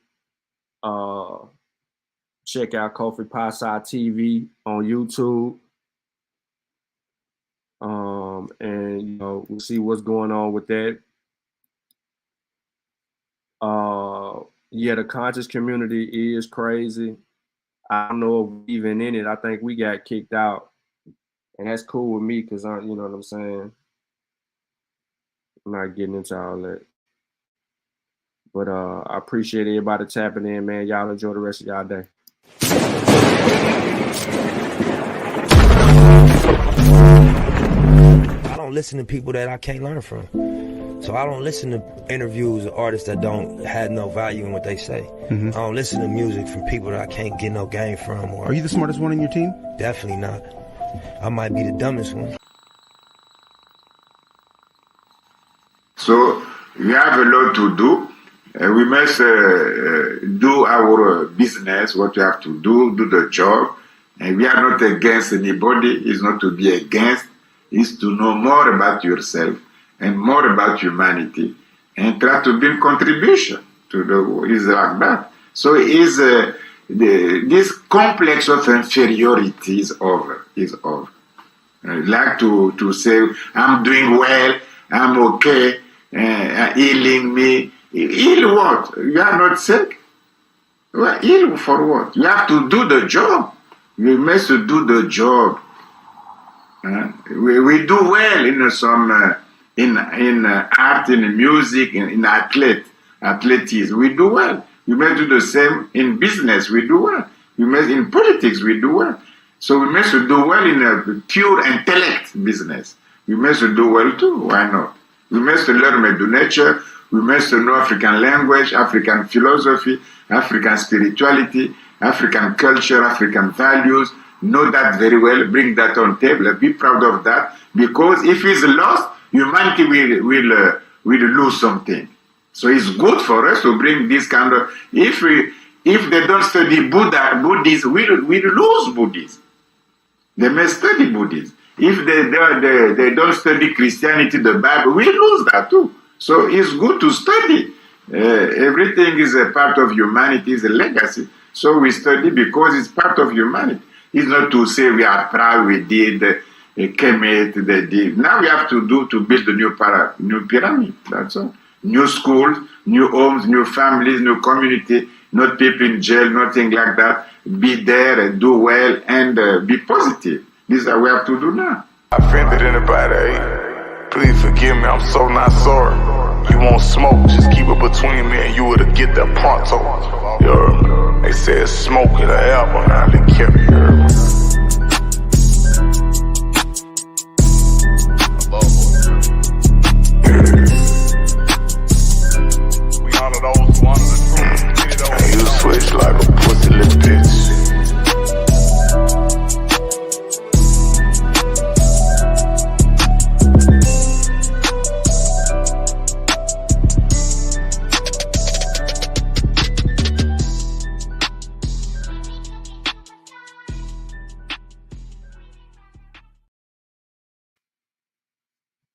check out Kofi Pie-Side TV on YouTube. And, you know, we'll see what's going on with that. Yeah, the conscious community is crazy. I don't know if we're even in it. I think we got kicked out. And that's cool with me because, you know what I'm saying? I'm not getting into all that. But I appreciate everybody tapping in, man. Y'all enjoy the rest of y'all day. I don't listen to people that I can't learn from. So I don't listen to interviews of artists that don't have no value in what they say. I don't listen to music from people that I can't get no game from. Or, are you the smartest one in your team? Definitely not. I might be the dumbest one. So we have a lot to do. We must do our business, what we have to do the job. And we are not against anybody. It's not to be against. It's to know more about yourself and more about humanity and try to bring contribution to the world. It's like that. So is this complex of inferiority is over. Is over. Like to say, I'm doing well, I'm okay, healing me. Heal what? You are not sick. Well, heal for what? You have to do the job. You must do the job. We do well in some in art, in music, in athleticism. We do well. We must do the same in business. We do well. We must in politics. We do well. So we must do well in a pure intellect business. We must do well too. Why not? We must learn Medu nature. We must know African language, African philosophy, African spirituality, African culture, African values. Know that very well. Bring that on table. Be proud of that. Because if it's lost, humanity will lose something. So it's good for us to bring this kind of. If they don't study Buddhism, we'll lose Buddhism. They may study Buddhism. If they don't study Christianity, the Bible, we lose that too. So it's good to study. Everything is a part of humanity, is a legacy. So we study because it's part of humanity. It's not to say we are proud, we did, came it, they did. Now we have to build a new pyramid. That's all. New schools, new homes, new families, new community, not people in jail, nothing like that. Be there and do well and be positive. This is what we have to do now. I offended anybody, please forgive me, I'm so not sorry. You won't smoke, just keep it between me and you to get that pronto. They said smoke in the album, now they kept it.